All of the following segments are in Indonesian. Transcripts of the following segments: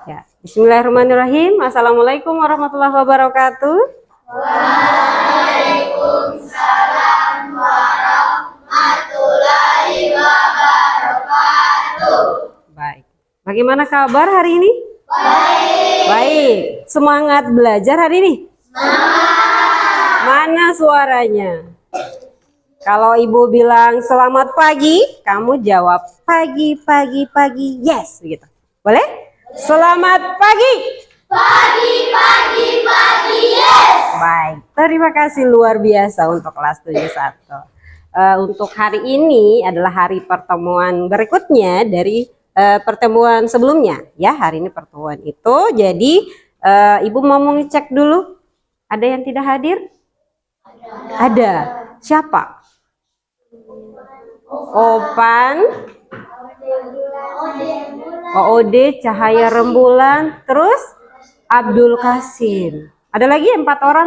Ya, Bismillahirrahmanirrahim. Assalamualaikum warahmatullahi wabarakatuh. Waalaikumsalam warahmatullahi wabarakatuh. Baik. Bagaimana kabar hari ini? Baik. Baik. Semangat belajar hari ini? Semangat. Mana suaranya? Kalau ibu bilang selamat pagi, kamu jawab pagi, pagi, pagi. Yes, begitu. Boleh? Selamat pagi. Pagi, pagi, pagi, yes. Baik, terima kasih luar biasa untuk kelas 71. Untuk hari ini adalah hari pertemuan berikutnya dari pertemuan sebelumnya. Ya, hari ini pertemuan itu. Jadi, ibu mau ngecek dulu. Ada yang tidak hadir? Ada. Siapa? Opan, OOD, Cahaya Rembulan, terus Abdul Kasim. Ada lagi 4 orang?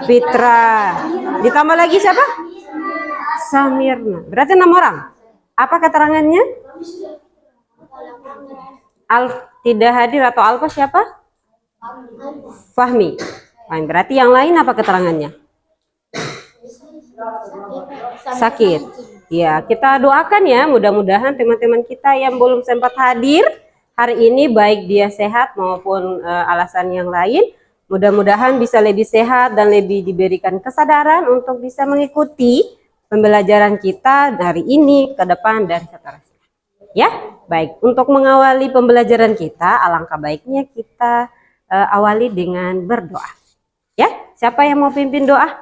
Fitra. Ditambah lagi siapa? Samirna. Berarti 6 orang. Apa keterangannya? Tidak hadir atau Alfa siapa? Fahmi. Berarti yang lain apa keterangannya? Sakit. Ya, kita doakan ya, mudah-mudahan teman-teman kita yang belum sempat hadir hari ini, baik dia sehat maupun alasan yang lain, mudah-mudahan bisa lebih sehat dan lebih diberikan kesadaran untuk bisa mengikuti pembelajaran kita dari ini ke depan dan seterusnya. Ya, baik. Untuk mengawali pembelajaran kita, alangkah baiknya kita awali dengan berdoa. Ya, siapa yang mau pimpin doa?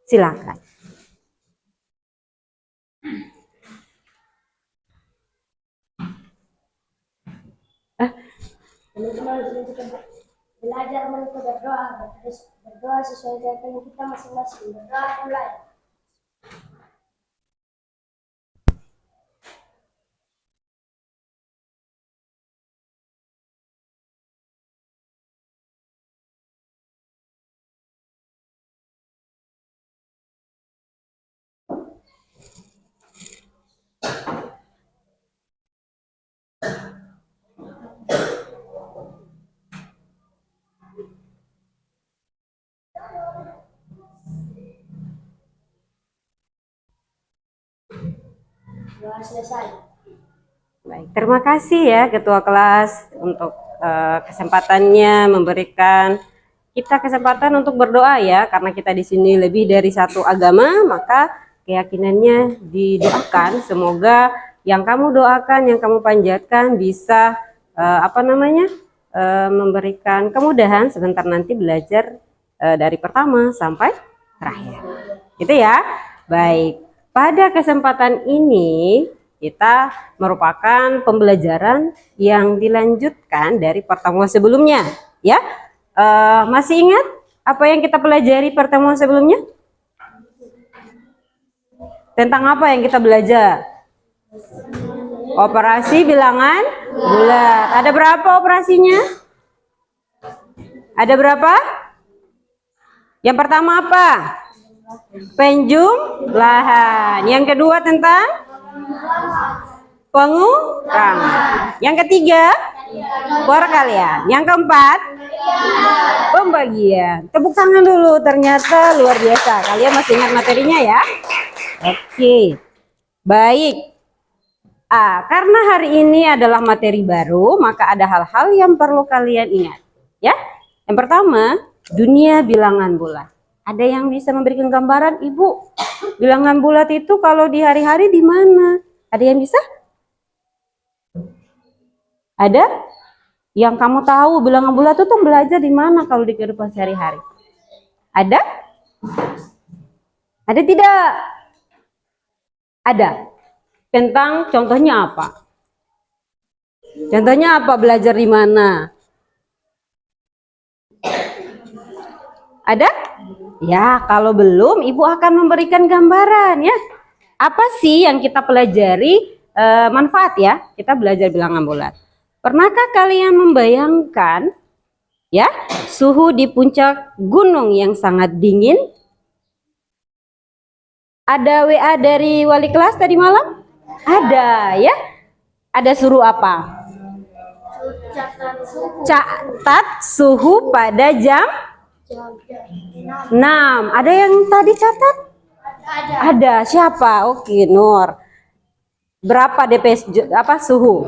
Silakan. Teman-teman belajar untuk berdoa, berdoa sesuai dengan kita masing-masing. Berdoa mulai. Doa selesai. Baik, terima kasih ya Ketua Kelas untuk kesempatannya memberikan kita kesempatan untuk berdoa ya, karena kita di sini lebih dari satu agama, maka keyakinannya didoakan. Semoga yang kamu doakan, yang kamu panjatkan bisa memberikan kemudahan sebentar nanti belajar dari pertama sampai terakhir. Gitu ya. Baik. Pada kesempatan ini kita merupakan pembelajaran yang dilanjutkan dari pertemuan sebelumnya, ya. Masih ingat apa yang kita pelajari pertemuan sebelumnya? Tentang apa yang kita belajar? Operasi bilangan bulat. Ada berapa operasinya? Ada berapa? Yang pertama apa? Penjumlahan. Yang kedua tentang pengurangan. Yang ketiga perkalian. Yang keempat pembagian. Tepuk tangan dulu, ternyata luar biasa. Kalian masih ingat materinya ya? Oke. Baik. Karena hari ini adalah materi baru, maka ada hal-hal yang perlu kalian ingat. Ya. Yang pertama, dunia bilangan bulat. Ada yang bisa memberikan gambaran, Ibu? Bilangan bulat itu kalau di hari-hari di mana? Ada yang bisa? Ada? Yang kamu tahu bilangan bulat itu belajar di mana kalau di kehidupan sehari-hari? Ada? Ada tidak? Ada. Tentang contohnya apa? Contohnya apa belajar di mana? Ada? Ya, kalau belum, Ibu akan memberikan gambaran ya. Apa sih yang kita pelajari manfaat ya? Kita belajar bilangan bulat. Pernahkah kalian membayangkan ya suhu di puncak gunung yang sangat dingin? Ada WA dari wali kelas tadi malam? Ada ya. Ada suruh apa? Catat suhu pada jam 6. Ada yang tadi catat? Ada. Siapa? Oke, Nur. Berapa DPS suhu?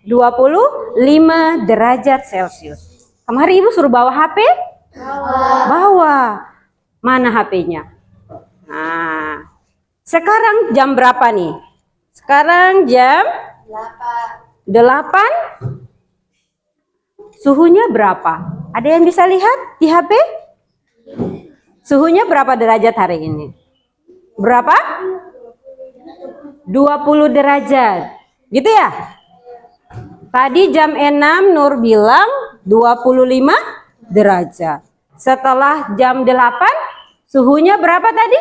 25 derajat Celcius. Kemarin Ibu suruh bawa HP? Bawa. Mana HP-nya? Nah, sekarang jam berapa nih? Sekarang jam 8. Suhunya berapa? Ada yang bisa lihat di HP? Suhunya berapa derajat hari ini? Berapa? 20 derajat. Gitu ya? Tadi jam 6 Nur bilang 25 derajat. Setelah jam 8 suhunya berapa tadi?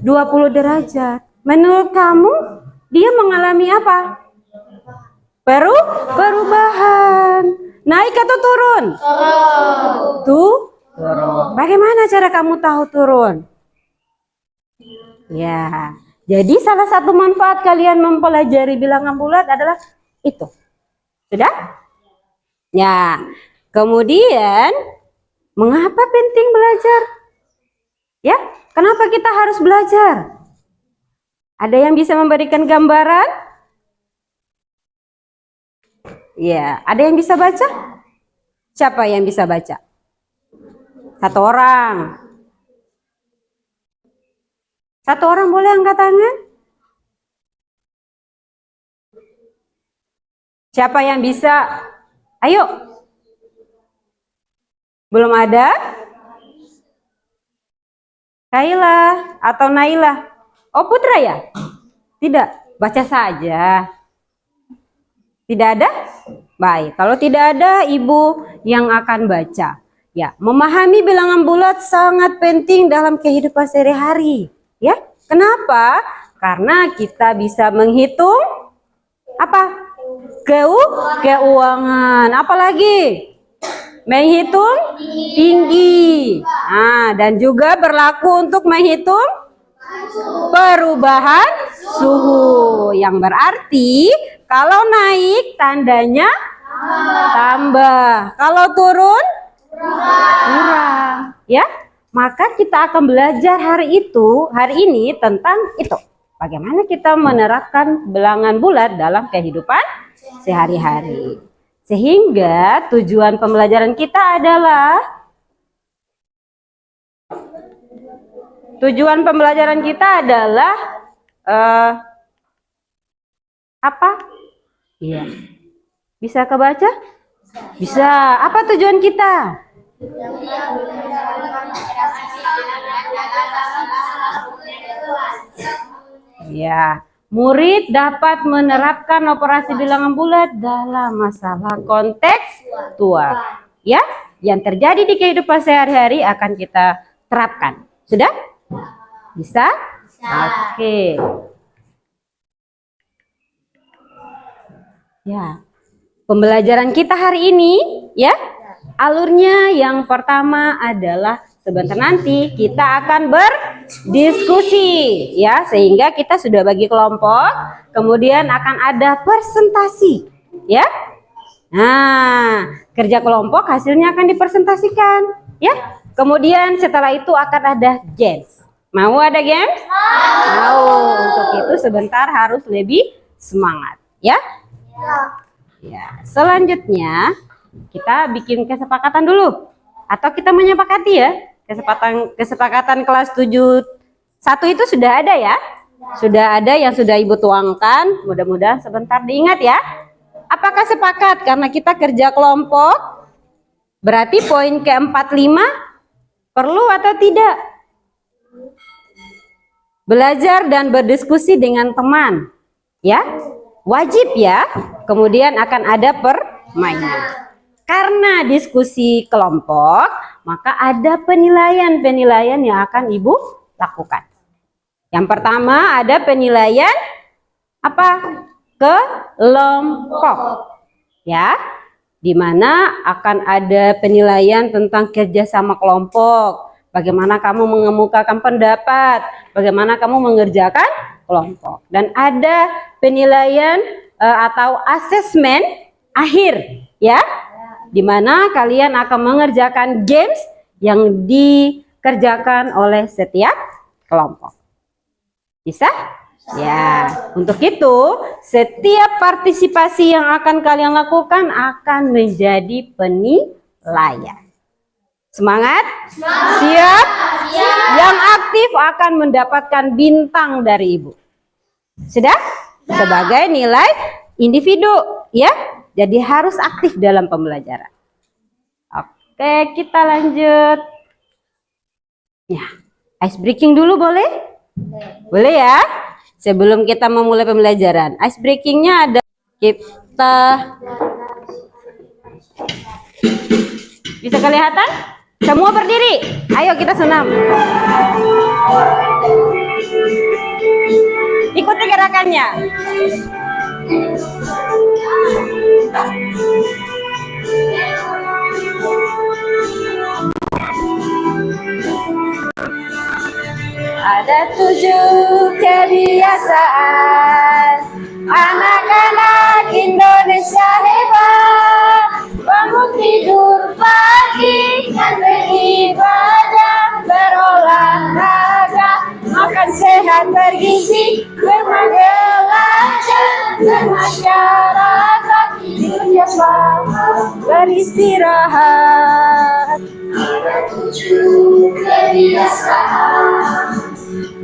20 derajat. Menurut kamu dia mengalami apa? Perubahan. Naik atau turun? Turun. Bagaimana cara kamu tahu turun? Ya, jadi salah satu manfaat kalian mempelajari bilangan bulat adalah itu. Sudah? Ya, kemudian mengapa penting belajar? Ya, kenapa kita harus belajar? Ada yang bisa memberikan gambaran? Ya, ada yang bisa baca? Siapa yang bisa baca? Satu orang. Satu orang boleh angkat tangan? Siapa yang bisa? Ayo. Belum ada? Kaila atau Naila? Oh, Putra ya? Tidak, baca saja. Tidak ada? Baik, kalau tidak ada, Ibu yang akan baca. Ya, memahami bilangan bulat sangat penting dalam kehidupan sehari-hari. Ya, kenapa? Karena kita bisa menghitung apa? Keuangan. Apalagi? Menghitung tinggi. Nah, dan juga berlaku untuk menghitung perubahan suhu. Yang berarti kalau naik tandanya tambah. Kalau turun kurang. Ya, maka kita akan belajar hari ini tentang itu. Bagaimana kita menerapkan bilangan bulat dalam kehidupan sehari-hari. Sehingga tujuan pembelajaran kita adalah apa? Iya. Bisa kebaca? Bisa. Apa tujuan kita? Ya, murid dapat menerapkan operasi bilangan bulat dalam masalah kontekstual. Ya, yang terjadi di kehidupan sehari-hari akan kita terapkan. Sudah? Bisa? Oke. Ya. Pembelajaran kita hari ini, ya. Alurnya yang pertama adalah sebentar nanti kita akan berdiskusi, ya, sehingga kita sudah bagi kelompok, kemudian akan ada presentasi, ya. Nah, kerja kelompok hasilnya akan dipresentasikan, ya. Kemudian setelah itu akan ada games. Mau ada games? Mau. Untuk itu sebentar harus lebih semangat, ya. Ya, selanjutnya kita bikin kesepakatan dulu, atau kita menyepakati ya. Kesepakatan kelas 7-1 itu sudah ada ya? Sudah ada yang sudah Ibu tuangkan, mudah-mudahan sebentar diingat ya. Apakah sepakat karena kita kerja kelompok? Berarti poin ke-45 perlu atau tidak? Belajar dan berdiskusi dengan teman, ya. Wajib ya. Kemudian akan ada permainan. Karena diskusi kelompok, maka ada penilaian yang akan Ibu lakukan. Yang pertama ada penilaian apa? Kelompok. Ya, di mana akan ada penilaian tentang kerjasama kelompok. Bagaimana kamu mengemukakan pendapat, bagaimana kamu mengerjakan kelompok. Dan ada penilaian atau asesmen akhir ya, di mana kalian akan mengerjakan games yang dikerjakan oleh setiap kelompok. Bisa? Ya, untuk itu setiap partisipasi yang akan kalian lakukan akan menjadi penilaian. Semangat? Siap? Yang aktif akan mendapatkan bintang dari Ibu. Sudah? Sebagai nilai individu, ya. Jadi harus aktif dalam pembelajaran. Oke, kita lanjut. Ya, ice breaking dulu boleh? Boleh ya? Sebelum kita memulai pembelajaran, ice breakingnya ada kita bisa kelihatan? Semua berdiri. Ayo kita senam. Ikuti gerakannya. Ada 7 kebiasaan anak-anak Indonesia hebat. Bangun tidur pagi dan beribadah, berolahraga, makan sehat bergizi, berbelajar, bermasyarakat, hidupnya selamat, beristirahat. Ada 7 kebiasaan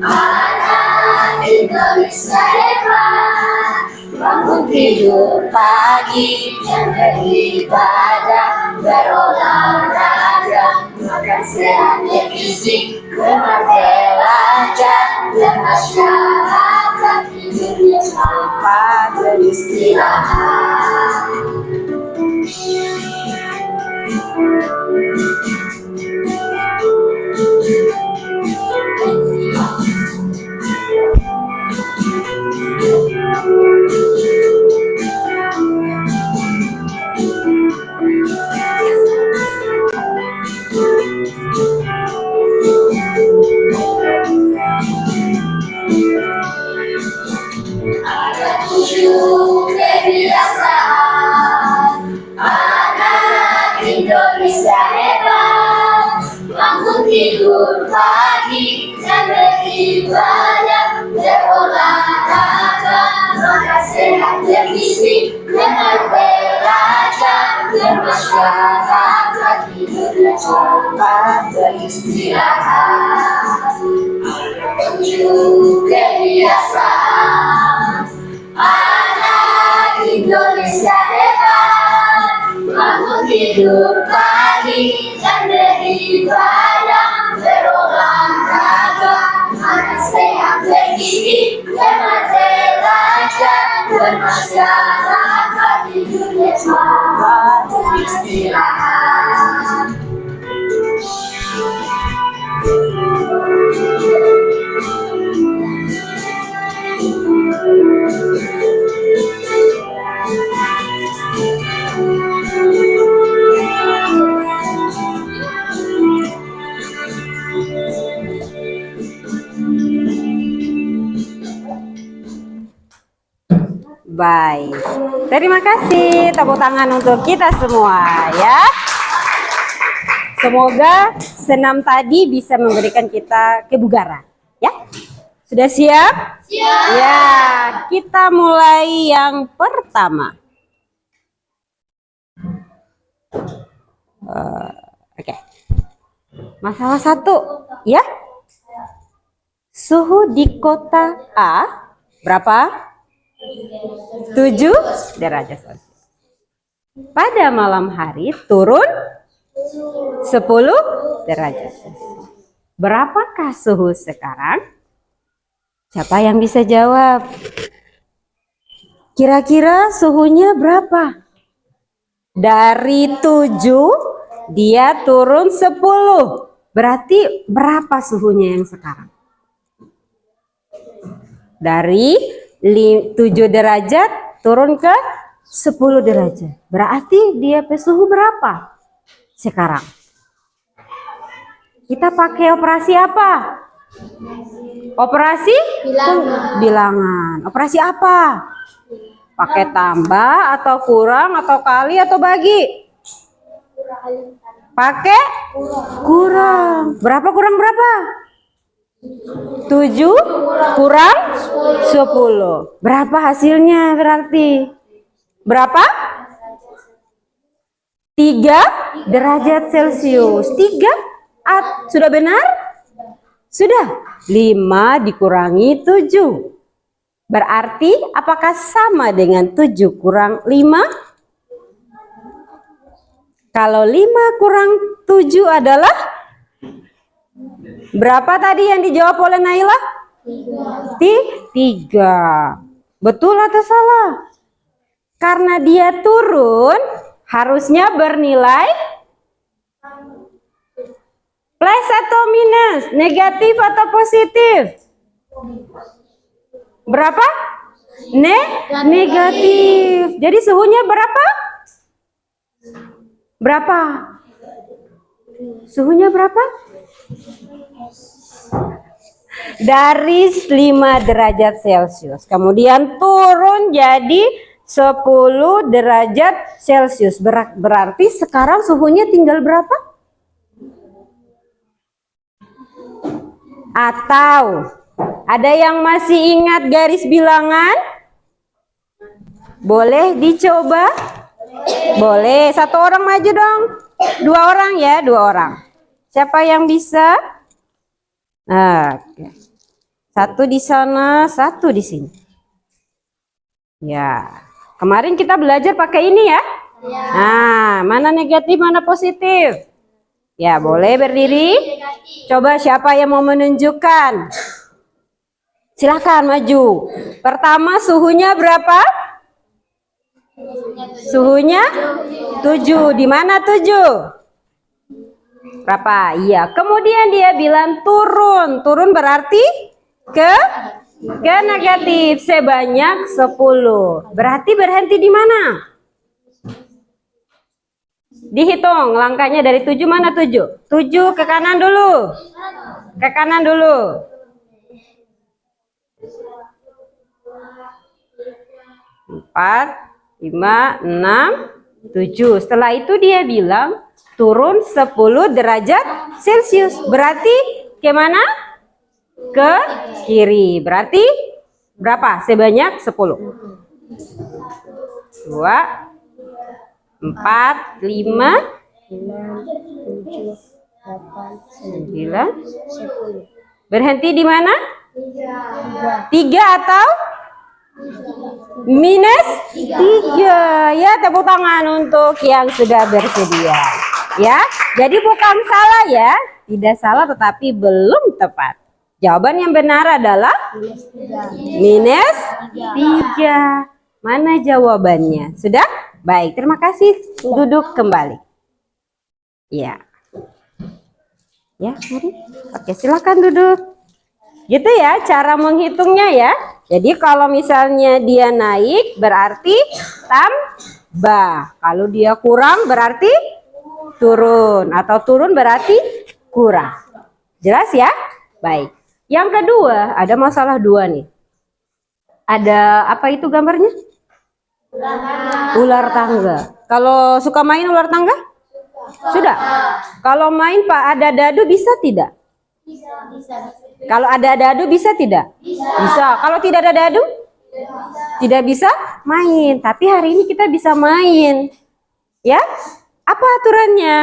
anak Indonesia hebat. Bangun tidur pagi dan beribadah, berolahraga, makan sehat bergizi, belajar, bermasyarakat, hidupnya selamat, beristirahat. Ada 7 kebiasaan anak Indonesia hebat. Bangun tidur pagi dan beribadah, berolahraga, makan sehat bergizi, belajar, bermasyarakat, hidupnya selamat, beristirahat. 7 kebiasaan anak Indonesia hebat. Bangun tidur pagi dan beribadah, berolahraga, makan sehat bergizi, belajar, bermasyarakat, hidupnya selamat, beristirahat. Baik. Terima kasih. Tepuk tangan untuk kita semua ya. Semoga senam tadi bisa memberikan kita kebugaran, ya. Sudah siap? Siap. Ya, kita mulai yang pertama. Oke. Masalah 1, ya. Suhu di kota A berapa? 7 derajat Celcius. Pada malam hari turun 10 derajat Celcius. Berapakah suhu sekarang? Siapa yang bisa jawab? Kira-kira suhunya berapa? Dari 7 dia turun 10. Berarti berapa suhunya yang sekarang? Dari 7 derajat turun ke 10 derajat. Berarti dia suhu berapa sekarang? Kita pakai operasi apa? Operasi bilangan. Operasi apa? Pakai tambah atau kurang atau kali atau bagi? Pakai kurang. Berapa kurang berapa? 7 kurang 10. Berapa hasilnya berarti? Berapa? 3 derajat Celcius. 3 sudah benar? Sudah. 5 dikurangi 7. Berarti apakah sama dengan 7 kurang 5? Kalau 5 kurang 7 adalah berapa tadi yang dijawab oleh Naila? 3. Betul atau salah? Karena dia turun, harusnya bernilai plus atau minus, negatif atau positif? Berapa? Negatif. Jadi suhunya berapa? Berapa? Suhunya berapa? Dari 5 derajat Celcius. Kemudian turun jadi 10 derajat Celcius. Berarti sekarang suhunya tinggal berapa? Atau ada yang masih ingat garis bilangan? Boleh dicoba? Boleh. 1 orang maju dong. 2 orang ya, 2 orang. Siapa yang bisa? Oke. 1 di sana, 1 di sini. Ya. Kemarin kita belajar pakai ini ya. Nah, mana negatif, mana positif? Ya, boleh berdiri. Coba siapa yang mau menunjukkan? Silahkan maju. Pertama suhunya berapa? Suhunya 7. Di mana 7? Berapa? Iya. Kemudian dia bilang turun. Turun berarti ke negatif sebanyak 10. Berarti berhenti di mana? Dihitung langkahnya dari 7 mana 7? 7 ke kanan dulu. Ke kanan dulu. 4, 5, 6, 7. Setelah itu dia bilang turun 10 derajat Celcius. Berarti ke mana? Ke kiri. Berarti berapa? Sebanyak 10. 2, 4, 5, 9. Berhenti di mana? 3 atau minus 3. Ya, tepuk tangan untuk yang sudah bersedia. Ya, jadi bukan salah ya. Tidak salah tetapi belum tepat. Jawaban yang benar adalah minus 3. Mana jawabannya? Sudah? Baik, terima kasih. Duduk kembali. Ya. Ya, mari. Oke, silakan duduk. Gitu ya cara menghitungnya ya. Jadi kalau misalnya dia naik berarti tambah. Kalau dia kurang berarti turun. Atau turun berarti kurang. Jelas ya? Baik. Yang kedua, ada masalah 2 nih. Ada apa itu gambarnya? Ular tangga. Kalau suka main ular tangga? Sudah. Kalau main Pak ada dadu bisa tidak? Kalau ada dadu bisa tidak? Bisa. Kalau tidak ada dadu? Tidak bisa main. Tapi hari ini kita bisa main. Ya? Apa aturannya?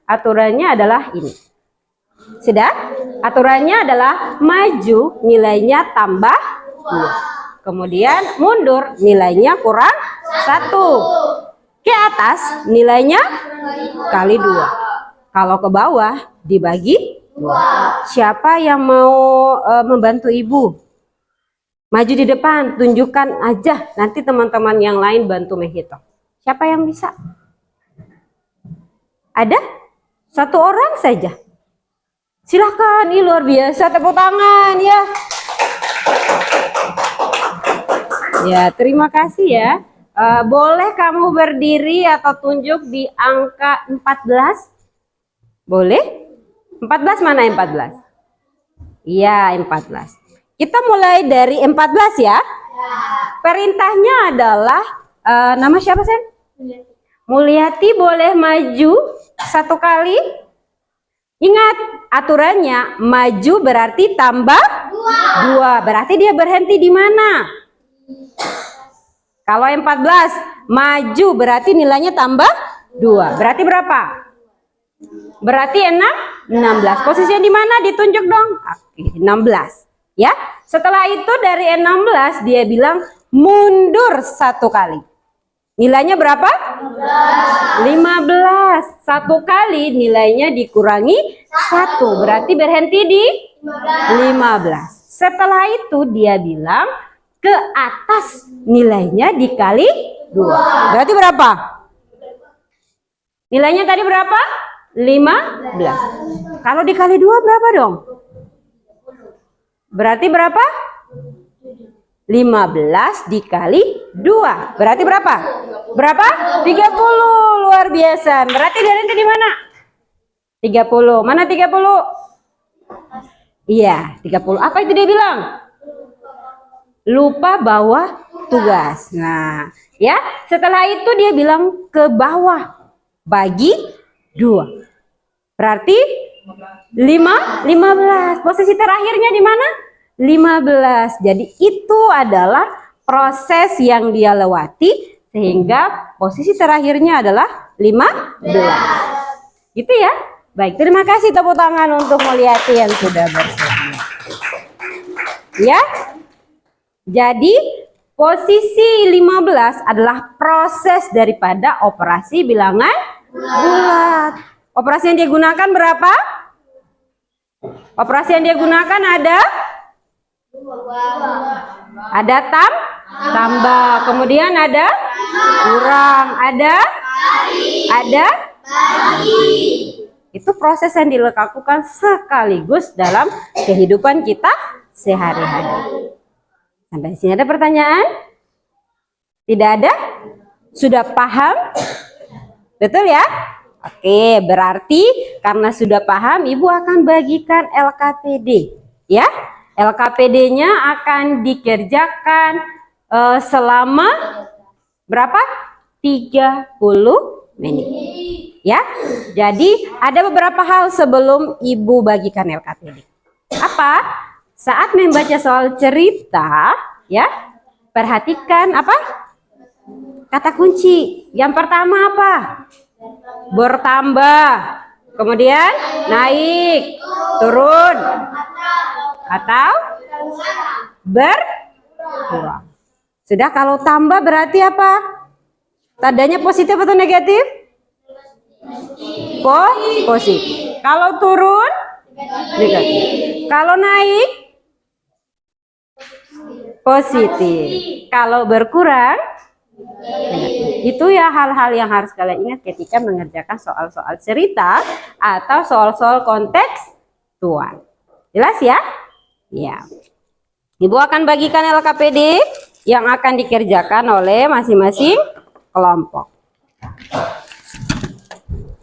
Aturannya adalah ini. Sudah? Aturannya adalah maju nilainya tambah 2. Kemudian mundur nilainya kurang 1. Ke atas nilainya kali 2. Kalau ke bawah dibagi 2. Siapa yang mau membantu ibu? Maju di depan, tunjukkan aja. Nanti teman-teman yang lain bantu menghitung. Siapa yang bisa? Ada? 1 orang saja. Silahkan, ini luar biasa, tepuk tangan ya. Ya, terima kasih ya. Boleh kamu berdiri atau tunjuk di angka 14? Boleh? 14 mana 14? Iya, 14. Kita mulai dari 14 ya. perintahnya adalah nama siapa, Sen? Mulyati boleh maju 1 kali. Ingat, aturannya maju berarti tambah 2. Berarti dia berhenti di mana? Kalau 14, maju berarti nilainya tambah 2. Berarti berapa? Berarti 16. Posisinya di mana? Ditunjuk dong. Oke, 16. Ya. Setelah itu dari 16 dia bilang mundur 1 kali. Nilainya berapa? 15. 1 kali nilainya dikurangi 1. Berarti berhenti di 15. Setelah itu dia bilang ke atas nilainya dikali 2. Berarti berapa? Nilainya tadi berapa? 15. Kalau dikali 2 berapa dong? Berarti berapa? 15 dikali 2. Berarti berapa? Berapa? 30. Luar biasa. Berarti dari di mana? 30. Mana 30? Iya, 30. Apa itu dia bilang? Lupa bawa tugas. Nah, ya. Setelah itu dia bilang ke bawah. Bagi 2. Berarti 15. Posisi terakhirnya di mana? 15. Jadi itu adalah proses yang dia lewati sehingga posisi terakhirnya adalah 15. Gitu ya. Baik, terima kasih, tepuk tangan untuk Mulyati yang sudah bersedia. Ya. Jadi posisi 15 adalah proses daripada operasi bilangan bulat. Operasi yang digunakan berapa? Operasi yang dia gunakan ada tambah, kemudian ada kurang, ada itu proses yang dilakukan sekaligus dalam kehidupan kita sehari-hari. Sampai sini ada pertanyaan? Tidak ada? Sudah paham? Betul ya? Oke, berarti karena sudah paham, Ibu akan bagikan LKPD. Ya, LKPD-nya akan dikerjakan selama berapa? 30 menit. Ya, jadi ada beberapa hal sebelum Ibu bagikan LKPD. Apa? Saat membaca soal cerita, ya, perhatikan apa? Kata kunci. Yang pertama apa? Bertambah, kemudian naik, turun, atau berkurang. Sudah, kalau tambah berarti apa? Tandanya positif atau negatif? Positif. Kalau turun, negatif. Kalau naik, positif. Kalau berkurang, itu ya hal-hal yang harus kalian ingat ketika mengerjakan soal-soal cerita atau soal-soal kontekstual. Jelas ya? Ya. Ibu akan bagikan LKPD yang akan dikerjakan oleh masing-masing kelompok.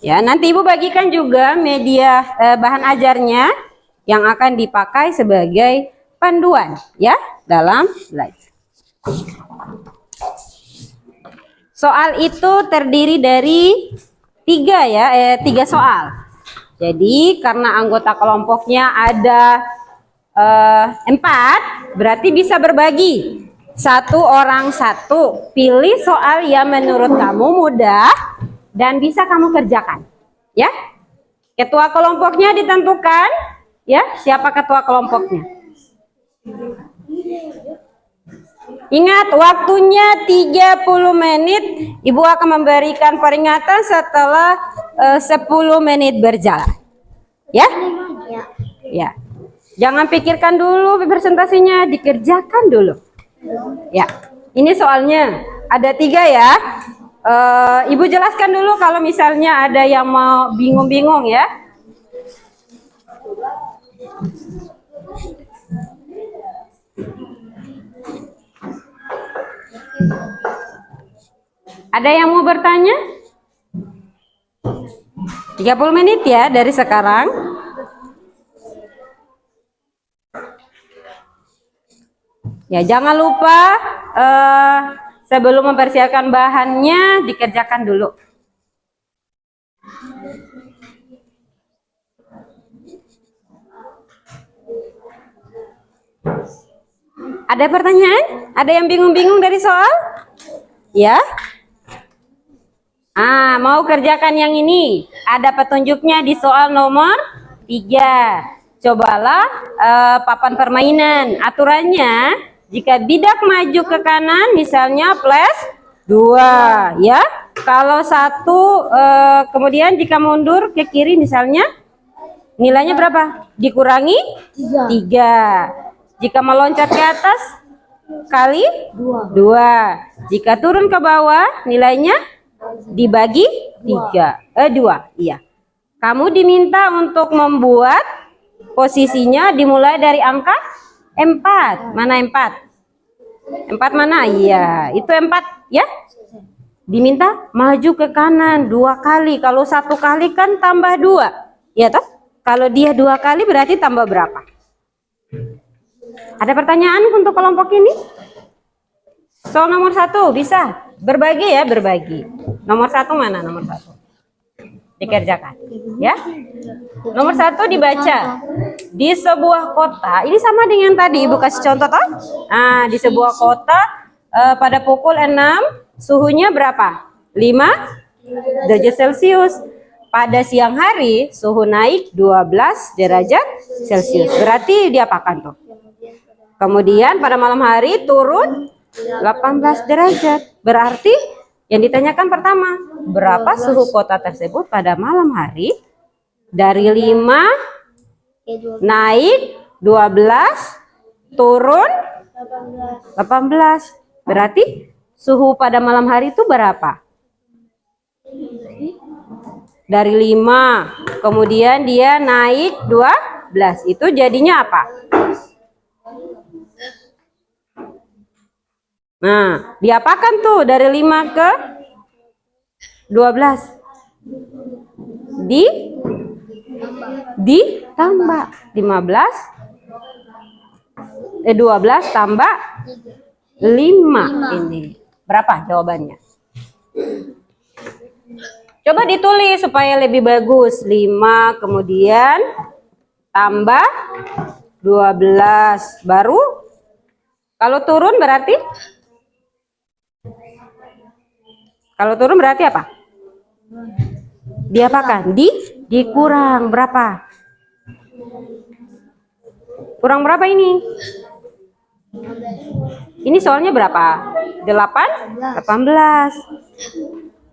Ya, nanti Ibu bagikan juga media bahan ajarnya yang akan dipakai sebagai panduan ya dalam belajar. Soal itu terdiri dari 3 soal. Jadi karena anggota kelompoknya ada 4, berarti bisa berbagi. 1 orang 1. Pilih soal yang menurut kamu mudah dan bisa kamu kerjakan. Ya. Ketua kelompoknya ditentukan. Ya, siapa ketua kelompoknya? Ingat, waktunya 30 menit. Ibu akan memberikan peringatan setelah 10 menit berjalan. Ya? Ya. Jangan pikirkan dulu presentasinya, dikerjakan dulu. Ya. Ini soalnya ada 3 ya. Ibu jelaskan dulu kalau misalnya ada yang mau bingung-bingung ya. Ada yang mau bertanya? 30 menit ya dari sekarang. Ya, jangan lupa sebelum mempersiapkan bahannya dikerjakan dulu. Ada pertanyaan? Ada yang bingung-bingung dari soal? Ya? Mau kerjakan yang ini. Ada petunjuknya di soal nomor 3. Cobalah papan permainan. Aturannya, jika bidak maju ke kanan, misalnya plus 2, ya. Kalau 1, kemudian jika mundur ke kiri, misalnya nilainya berapa? Dikurangi 3. Jika meloncat ke atas, kali 2. Jika turun ke bawah, nilainya dibagi 2. Iya. Kamu diminta untuk membuat posisinya dimulai dari angka 4. Mana 4? 4 mana? Iya, itu 4 ya. Diminta maju ke kanan 2 kali. Kalau 1 kali kan tambah 2. Ya toh? Kalau dia 2 kali berarti tambah berapa? Ada pertanyaan untuk kelompok ini? Soal nomor 1 bisa berbagi ya, berbagi. Nomor 1 mana? Nomor 1 dikerjakan ya. Nomor 1 dibaca. Di sebuah kota, ini sama dengan tadi Ibu kasih contoh toh. Di sebuah kota pada pukul 6 suhunya berapa? 5 derajat Celcius. Pada siang hari suhu naik 12 derajat Celcius. Berarti diapakan tuh? Kemudian pada malam hari turun 18 derajat. Berarti yang ditanyakan pertama, berapa suhu kota tersebut pada malam hari? Dari 5 naik 12 turun 18. Berarti suhu pada malam hari itu berapa? Dari 5 kemudian dia naik 12. Itu jadinya apa? Nah, diapakan tuh dari 5 ke 12? Ditambah 15. 12 tambah 5 ini. Berapa jawabannya? Coba ditulis supaya lebih bagus. 5 kemudian tambah 12 baru kalau turun berarti apa? Diapakan? Dikurang berapa? Kurang berapa ini? Ini soalnya berapa? 18.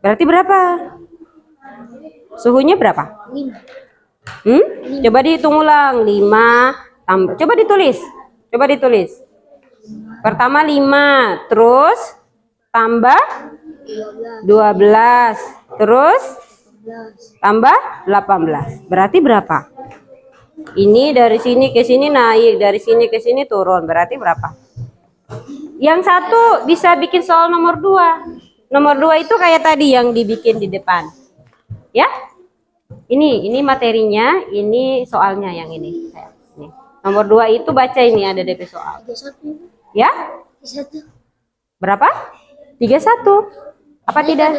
Berarti berapa? Suhunya berapa? 5. Coba dihitung ulang. 5 tambah. Coba ditulis. Pertama 5, terus tambah 12, terus tambah 18. Berarti berapa? Ini dari sini ke sini naik, dari sini ke sini turun. Berarti berapa? Yang satu bisa bikin soal nomor 2. Nomor 2 itu kayak tadi yang dibikin di depan. Ya? Ini materinya, ini soalnya yang ini. Nih. Nomor 2 itu baca ini ada DP soal. Ya? 31. Berapa? 31. Apa tidak?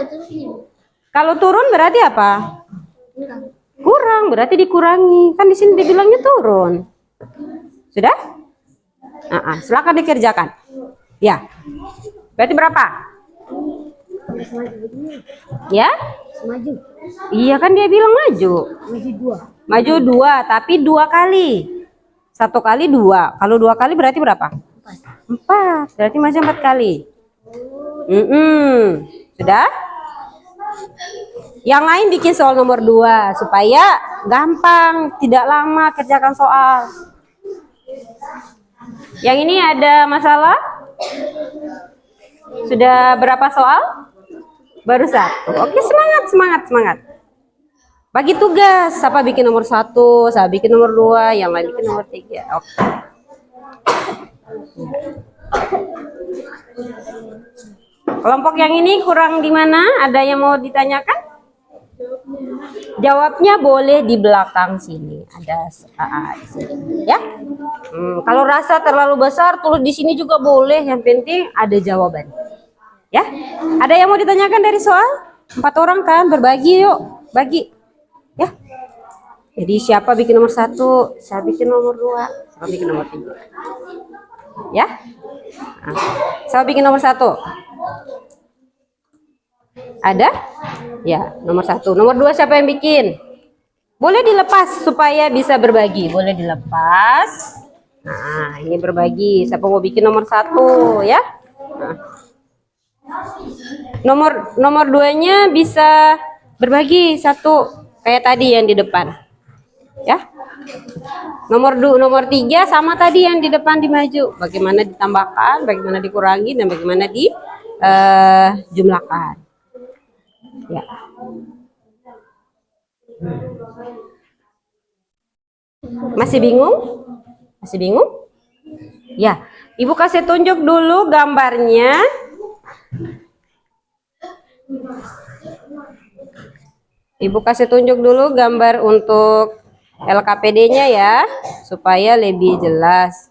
Kalau turun berarti apa? Kurang, berarti dikurangi. Kan di sini dibilangnya turun. Sudah? Silakan dikerjakan. Ya. Berarti berapa? Ya? Maju. Iya kan dia bilang maju. Maju 2, tapi 2 kali. 1 kali 2. Kalau 2 kali berarti berapa? 4. Berarti masih 4 kali. Sudah? Yang lain bikin soal nomor 2 supaya gampang, tidak lama kerjakan soal. Yang ini ada masalah? Sudah berapa soal? Baru 1. Oke, semangat. Bagi tugas, siapa bikin nomor 1, saya bikin nomor 2, yang lain bikin nomor 3. Oke. Kelompok yang ini kurang di mana? Ada yang mau ditanyakan? Jawabnya boleh di belakang sini. Ada AA di sini, ya. Kalau rasa terlalu besar, tulis di sini juga boleh. Yang penting ada jawaban. Ya. Ada yang mau ditanyakan dari soal? 4 orang kan, berbagi yuk, bagi. Ya. Jadi siapa bikin nomor 1, siapa bikin nomor 2, siapa bikin nomor 3. Ya. Nah, siapa bikin nomor 1? Ada? Ya, nomor 1. Nomor 2 siapa yang bikin? Boleh dilepas supaya bisa berbagi. Boleh dilepas. Nah, ini berbagi. Siapa mau bikin nomor 1 ya? Nah. Nomor 2-nya bisa berbagi 1 kayak tadi yang di depan. Ya. Nomor 3 sama tadi yang di depan dimaju. Bagaimana ditambahkan, bagaimana dikurangi, dan bagaimana dijumlahkan. Ya. Masih bingung? Masih bingung? Ya. Ibu kasih tunjuk dulu gambarnya. Ibu kasih tunjuk dulu gambar untuk LKPD-nya ya, supaya lebih jelas.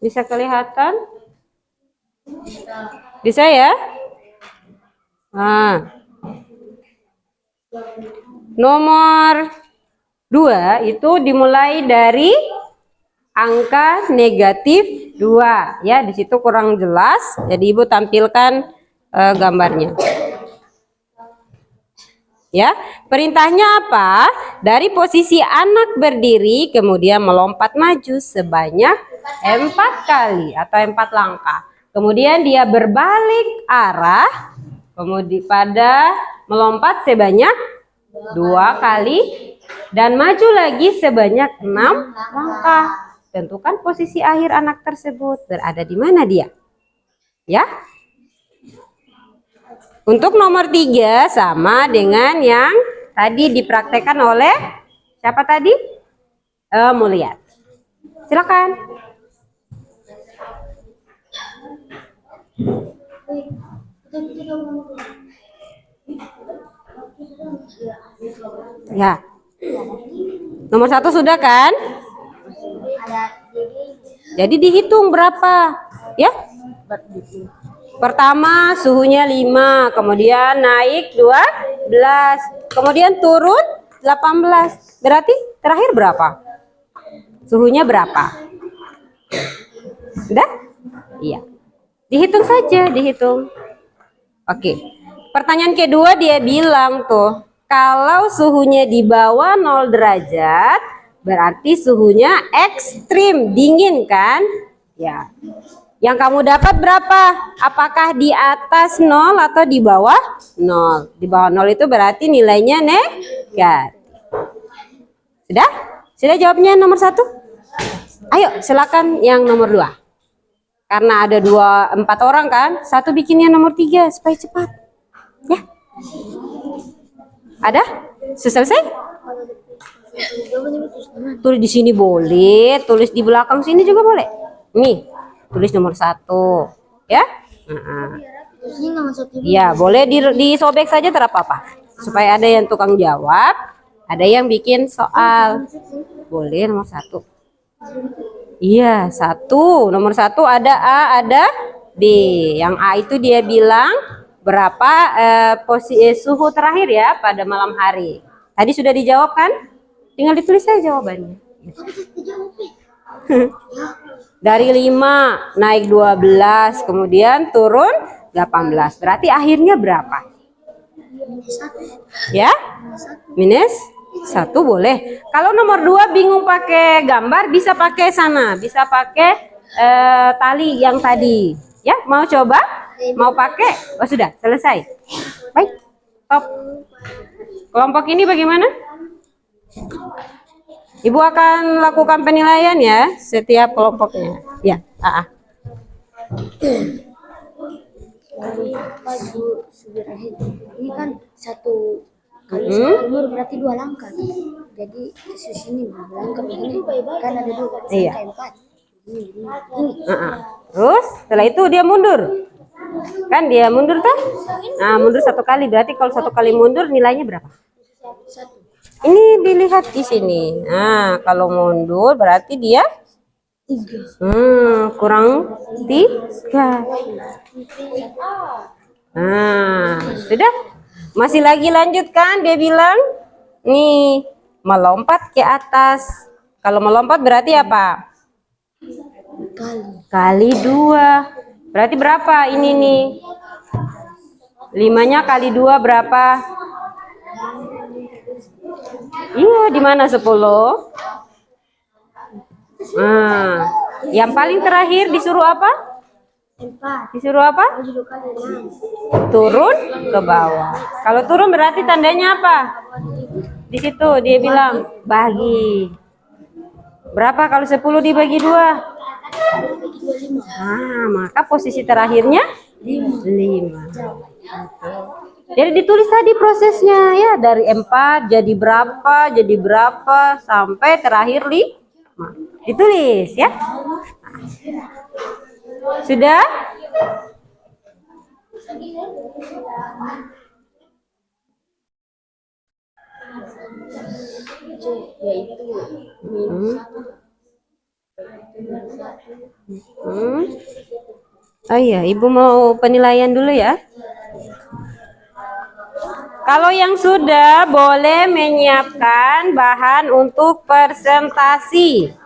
Bisa kelihatan? Bisa ya? Nah, nomor 2 itu dimulai dari angka negatif 2 ya. Di situ kurang jelas, jadi ibu tampilkan gambarnya. Ya, perintahnya apa? Dari posisi anak berdiri kemudian melompat maju sebanyak 4 kali atau 4 langkah. Kemudian dia berbalik arah, kemudian pada melompat sebanyak 2 kali dan maju lagi sebanyak 6 langkah. Tentukan posisi akhir anak tersebut berada di mana dia? Ya. Untuk nomor 3 sama dengan yang tadi dipraktekkan oleh siapa tadi? Mulyat. Silakan. Ya. Nomor 1 sudah kan? Jadi dihitung berapa? Ya? Pertama suhunya 5, kemudian naik 12, kemudian turun 18. Berarti terakhir berapa? Suhunya berapa? Sudah? Iya. Dihitung saja, dihitung. Oke. Pertanyaan kedua dia bilang tuh, kalau suhunya di bawah 0 derajat, berarti suhunya ekstrim, dingin kan? Ya. Yang kamu dapat berapa? Apakah di atas 0 atau di bawah 0? Di bawah 0 itu berarti nilainya negatif. Sudah? Sudah jawabnya nomor 1? Ayo silakan yang nomor 2. Karena ada 4 orang kan? 1 bikinnya nomor 3 supaya cepat. Ya. Ada? Selesai? Tulis di sini boleh, tulis di belakang sini juga boleh. Nih, tulis nomor 1, ya. Ya, boleh disobek saja tidak apa-apa. Supaya ada yang tukang jawab, ada yang bikin soal. Boleh nomor 1. Iya, 1. Nomor 1 ada A, ada B. Yang A itu dia bilang berapa suhu terakhir ya pada malam hari. Tadi sudah dijawab kan? Tinggal ditulis saja jawabannya. Dari 5 naik 12, kemudian turun 18. Berarti akhirnya berapa? Ya? Minus 1 boleh. Kalau nomor 2 bingung pakai gambar, bisa pakai sana. Bisa pakai tali yang tadi. Ya, mau coba? Mau pakai? Oh sudah, selesai. Baik, top. Kelompok ini bagaimana? Ibu akan lakukan penilaian ya setiap kelompoknya. Ya, Kali 4 Bu Subirahid. Ini kan satu kali satu umur berarti 2 langkah. Jadi khusus ini langkah ini kan ada 2 Iya. kali 4. Ini. Terus setelah itu dia mundur. Kan dia mundur kan? Nah, mundur 1 kali. Berarti kalau 1 kali mundur nilainya berapa? 1. Ini dilihat di sini. Nah, kalau mundur berarti dia 3. kurang 3. Nah, sudah. Masih lagi lanjutkan. Dia bilang, nih, melompat ke atas. Kalau melompat berarti apa? Kali 2. Berarti berapa ini nih? 5-nya kali 2 berapa? Iya, di mana 10? Nah, yang paling terakhir disuruh apa? 4. Disuruh apa? 7 kali 6. Turun ke bawah. Kalau turun berarti tandanya apa? Di situ dia bilang bagi. Berapa kalau 10 dibagi 2? Nah, maka posisi terakhirnya 5. Jadi ditulis tadi prosesnya ya, dari 4 jadi berapa sampai terakhir 5. Ditulis ya. Sudah? Oh iya, Ibu mau penilaian dulu ya. Kalau yang sudah boleh menyiapkan bahan untuk presentasi.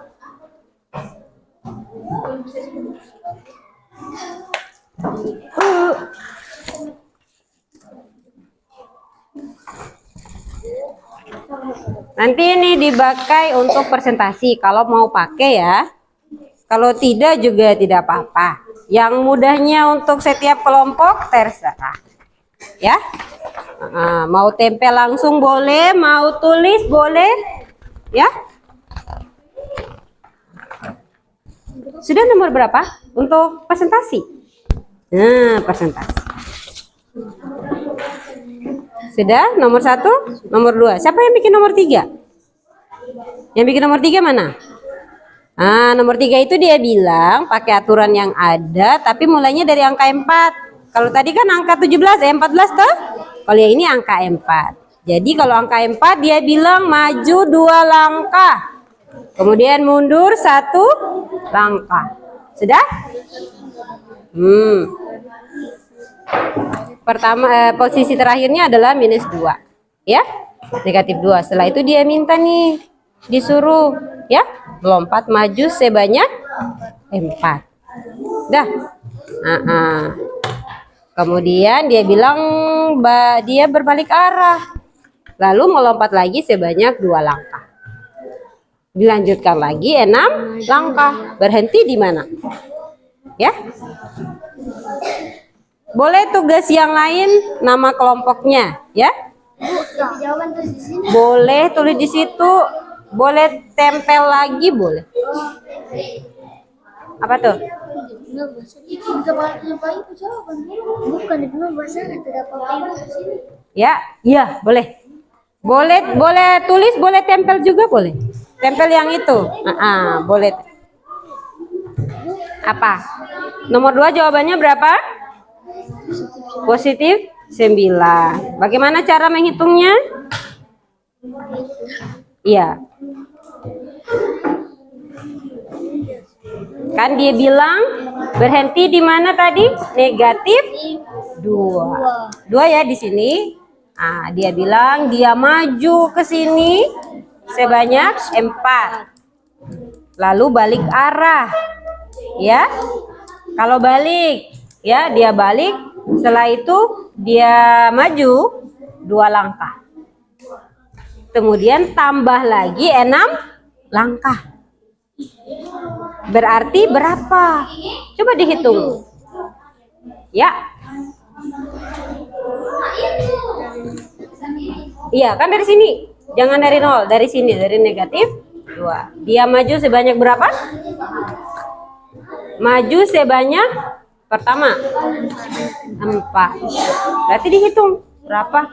Nanti ini dipakai untuk presentasi kalau mau pakai ya. Kalau tidak juga tidak apa-apa. Yang mudahnya untuk setiap kelompok terserah. Ya. Mau tempel langsung boleh, mau tulis boleh. Ya. Sudah nomor berapa untuk presentasi? Nah, presentasi. Sudah nomor 1, nomor 2. Siapa yang bikin nomor 3? Yang bikin nomor 3 mana? Nah, nomor 3 itu dia bilang pakai aturan yang ada, tapi mulainya dari angka 4. Kalau tadi kan angka 17, 14 toh? Kalau yang ini angka 4. Jadi kalau angka 4 dia bilang maju 2 langkah. Kemudian mundur 1 langkah. Sudah? Pertama posisi terakhirnya adalah minus 2. Ya? Negatif 2. Setelah itu dia minta nih disuruh ya melompat maju sebanyak 4. Dah. Kemudian dia bilang dia berbalik arah. Lalu melompat lagi sebanyak 2 langkah. Dilanjutkan lagi 6 langkah. Berhenti di mana? Ya. Boleh tugas yang lain nama kelompoknya, ya? Jawaban terus di sini. Boleh tulis di situ, boleh tempel lagi, boleh. Apa tuh? Bukan di bahasa tidak apa-apa di sini. Ya, iya, boleh. Boleh tulis, boleh tempel juga boleh. Tempel yang itu. Boleh. Apa? Nomor 2 jawabannya berapa? Positif 9. Bagaimana cara menghitungnya? Iya. Kan dia bilang berhenti di mana tadi? Negatif 2. 2 ya di sini. Nah, dia bilang dia maju ke sini sebanyak 4. Lalu balik arah. Ya. Kalau balik, ya dia balik. Setelah itu dia maju 2 langkah. Kemudian tambah lagi 6 langkah. Berarti berapa? Coba dihitung. Ya. Iya, kan dari sini. Jangan dari 0, dari sini, dari negatif 2. Dia maju sebanyak berapa? Maju sebanyak Pertama 4. Berarti dihitung berapa?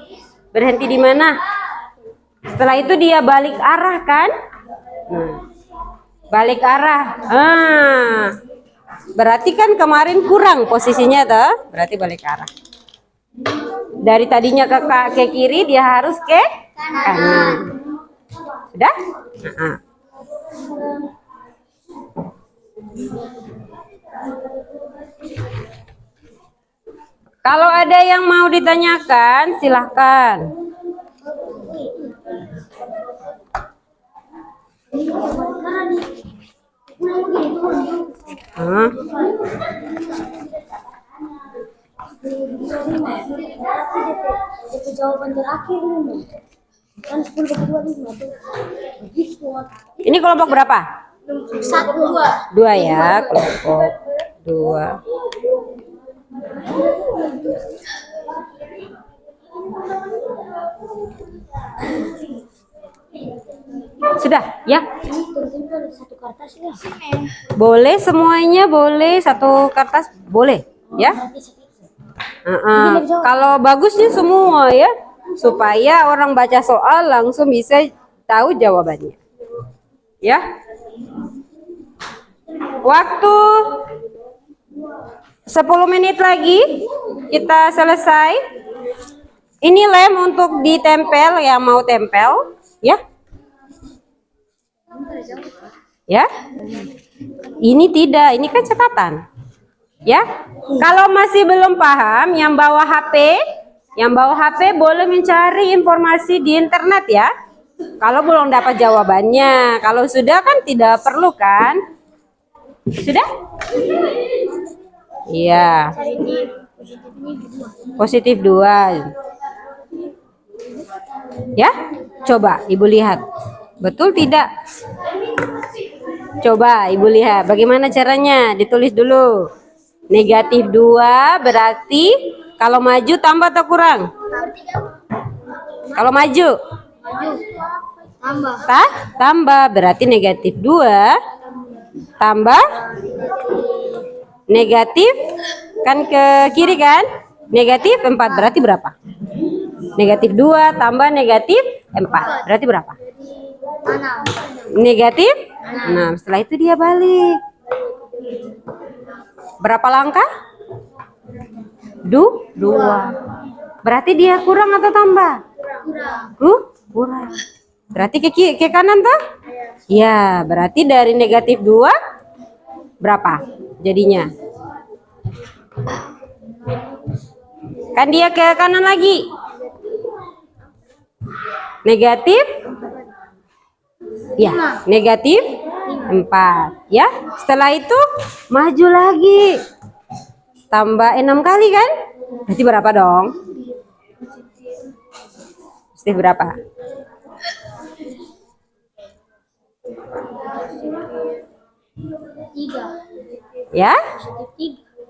Berhenti di mana? Setelah itu dia balik arah kan? Nah, balik arah. Berarti kan kemarin kurang posisinya toh? Berarti balik arah. Dari tadinya ke kiri dia harus ke kanan. Sudah? Nah. Kalau ada yang mau ditanyakan, silahkan. Itu jawaban terakhir nih. Kan 10 bagi 25 tuh. Ini kelompok berapa? 1, 2. 2 ya, kelompok 2. Sudah ya? Satu kertas ya. Boleh semuanya, boleh satu kertas, boleh ya? Kalau bagusnya semua ya, supaya orang baca soal langsung bisa tahu jawabannya. Ya. Waktu 10 menit lagi kita selesai. Ini lem untuk ditempel yang mau tempel, ya. Ya. Ini tidak, ini kan catatan. Ya. Kalau masih belum paham, yang bawa HP boleh mencari informasi di internet ya. Kalau belum dapat jawabannya, kalau sudah kan tidak perlu kan? Sudah? Iya. Positif 2. Ya, coba Ibu lihat. Betul tidak? Coba Ibu lihat bagaimana caranya. Ditulis dulu. Negatif 2 berarti kalau maju tambah atau kurang? Kalau maju? Tambah. Tambah berarti negatif 2 tambah negatif kan ke kiri kan? Negatif 4 berarti berapa? Negatif 2 tambah negatif 4 berarti berapa? 6. Negatif 6. Setelah itu dia balik. Berapa langkah? 2. Berarti dia kurang atau tambah? Kurang. Berarti ke kanan toh? Ya, berarti dari negatif 2 berapa jadinya? Kan dia ke kanan lagi. Negatif? Ya, negatif 4. Ya, setelah itu maju lagi. Tambah 6 kali kan? Berarti berapa dong? Positif berapa? Ya?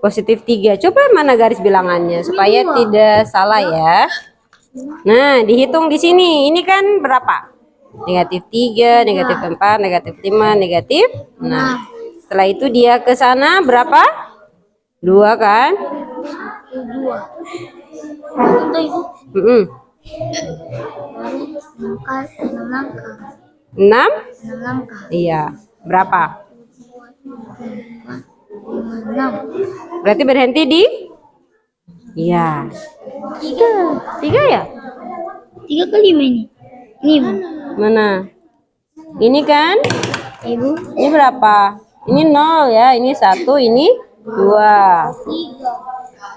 Positif 3. Coba mana garis bilangannya supaya tidak salah ya. Nah, dihitung di sini. Ini kan berapa? Negatif 3, negatif 4, negatif 5, negatif 6. Setelah itu dia ke sana berapa? 2 kan? 2. 6? Iya. Berapa? 6. Berarti berhenti di? Iya. 3 ya? 3 ke 5 ini. Ini Mana? Ini kan? Ibu. Ini berapa? Ini 0 ya. Ini 1, ini 2.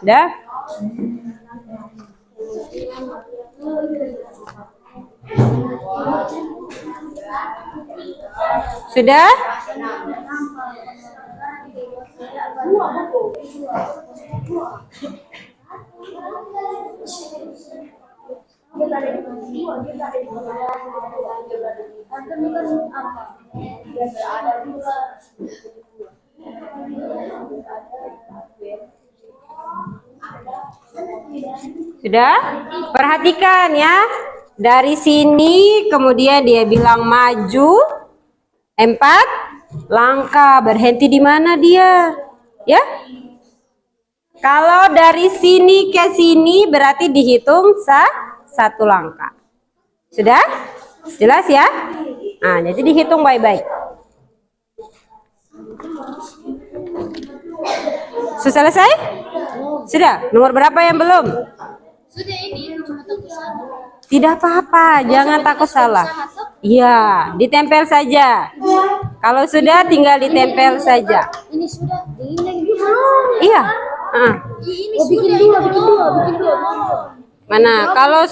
Udah? Sudah? Sudah? Perhatikan ya. Dari sini kemudian dia bilang maju 4 langkah. Berhenti di mana dia? Ya? Kalau dari sini ke sini berarti dihitung satu langkah. Sudah? Jelas ya? Nah, jadi dihitung baik-baik. Sudah selesai? Sudah? Nomor berapa yang belum? Sudah ini cuma takut salah. Tidak apa-apa, jangan takut salah. Iya, ditempel saja. Kalau sudah tinggal ditempel saja. Ini sudah. Ini lagi. Iya. Ini bikin dua. Mana? Kalau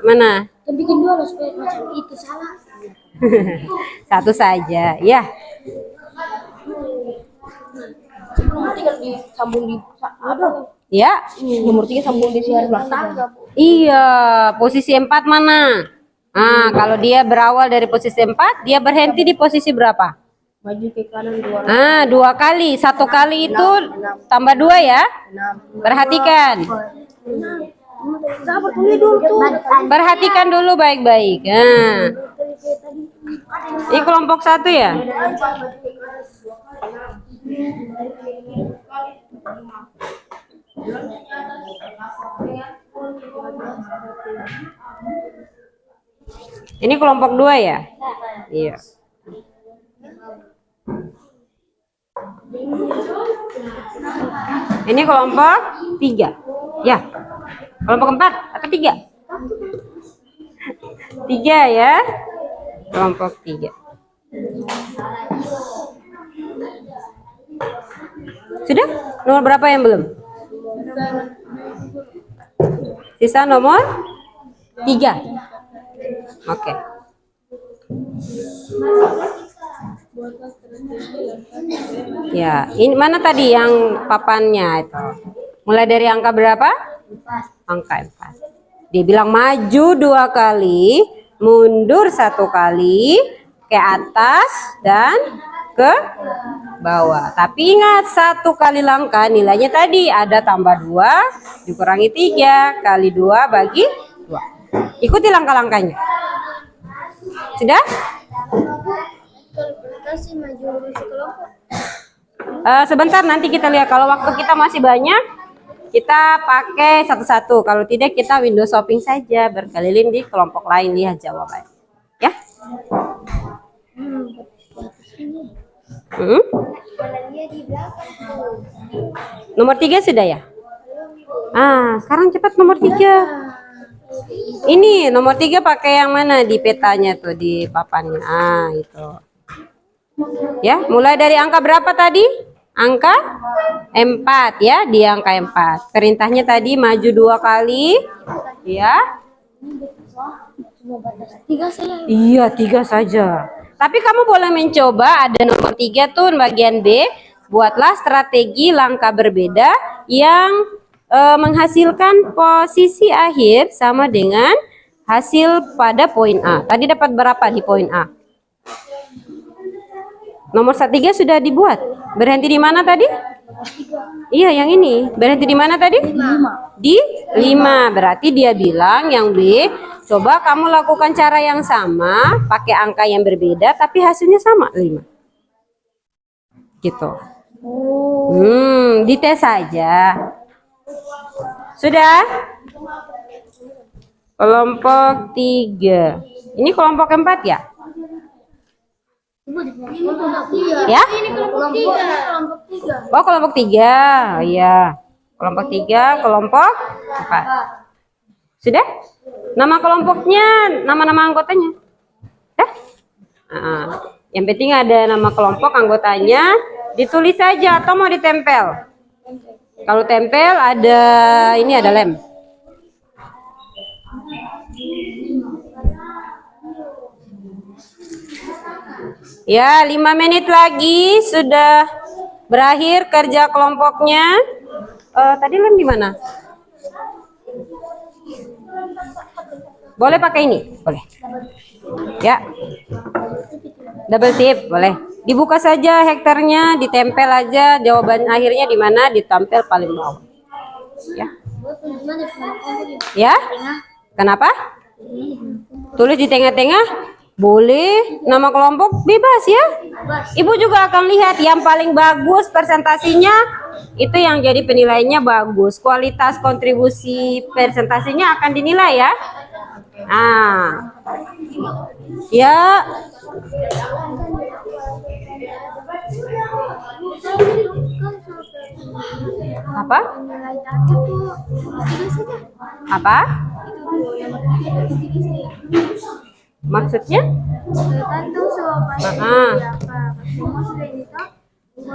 mana? Bikin dua loh supaya macam itu salah. Satu saja, ya. Nomor 3 disambung di Ya. nomor 3 sambung di sini belakang. Iya, posisi 4 mana? Nah, kalau dia berawal dari posisi 4, dia berhenti di posisi berapa? Maju ke kanan 2. Ah, 2 kali. 1 kali itu tambah 2 ya. Perhatikan. Sabar tulis dulu tuh. Perhatikan dulu baik-baik. Nah. Ini kelompok 1 ya? Ini kelompok 2 ya? Iya. Ini kelompok 3. Ya. Kelompok 4 atau 3? 3 ya. Kelompok 3. Sudah? Nomor berapa yang belum? Sisa nomor 3. Oke. Ya, ini mana tadi yang papannya itu? Mulai dari angka berapa? Angka 4. Dia bilang maju 2 kali, mundur 1 kali, ke atas dan ke bawah. Tapi ingat 1 kali langkah nilainya tadi ada tambah 2 dikurangi 3 kali 2 bagi 2. Ikuti langkah-langkahnya. Sudah? Kasih maju sekelompok. Sebentar nanti kita lihat. Kalau waktu kita masih banyak, kita pakai satu-satu. Kalau tidak kita window shopping saja, berkeliling di kelompok lain, lihat jawaban. Ya? Nomor 3 sudah ya? Sekarang cepat nomor 3. Ini nomor 3 pakai yang mana di petanya tuh, di papannya? Itu. Ya, mulai dari angka berapa tadi? Angka 4 ya, di angka 4. Perintahnya tadi maju 2 kali. Ya. Cuma batas 3 saya. Iya, 3 saja. Tapi kamu boleh mencoba, ada nomor 3 tuh bagian B. Buatlah strategi langkah berbeda yang menghasilkan posisi akhir sama dengan hasil pada poin A. Tadi dapat berapa di poin A? Nomor 3 sudah dibuat. Berhenti di mana tadi? Iya, yang ini. Berhenti di mana tadi? 5. Di 5. Berarti dia bilang yang B, coba kamu lakukan cara yang sama, pakai angka yang berbeda, tapi hasilnya sama, 5. Gitu. Dites saja. Sudah? Kelompok 3. Ini kelompok 4 ya? Ya? Ini kelompok 3. Oh, kelompok 3. Iya. Kelompok 3, kelompok 4. Sudah? Nama kelompoknya, nama-nama anggotanya. Dah? Yang penting ada nama kelompok anggotanya, ditulis saja atau mau ditempel. Kalau tempel ada ini, ada lem. Ya, 5 menit lagi sudah berakhir kerja kelompoknya. Tadi lem di mana? Boleh pakai ini? Boleh. Ya. Double tip, boleh. Dibuka saja hektarnya, ditempel aja jawaban akhirnya di mana, ditempel paling bawah. Ya. Ya? Kenapa? Tulis di tengah-tengah. Boleh, nama kelompok bebas ya. Ibu juga akan lihat yang paling bagus presentasinya, itu yang jadi penilaiannya bagus. Kualitas kontribusi presentasinya akan dinilai ya. Nah, ya. Apa? Apa? Maksudnya?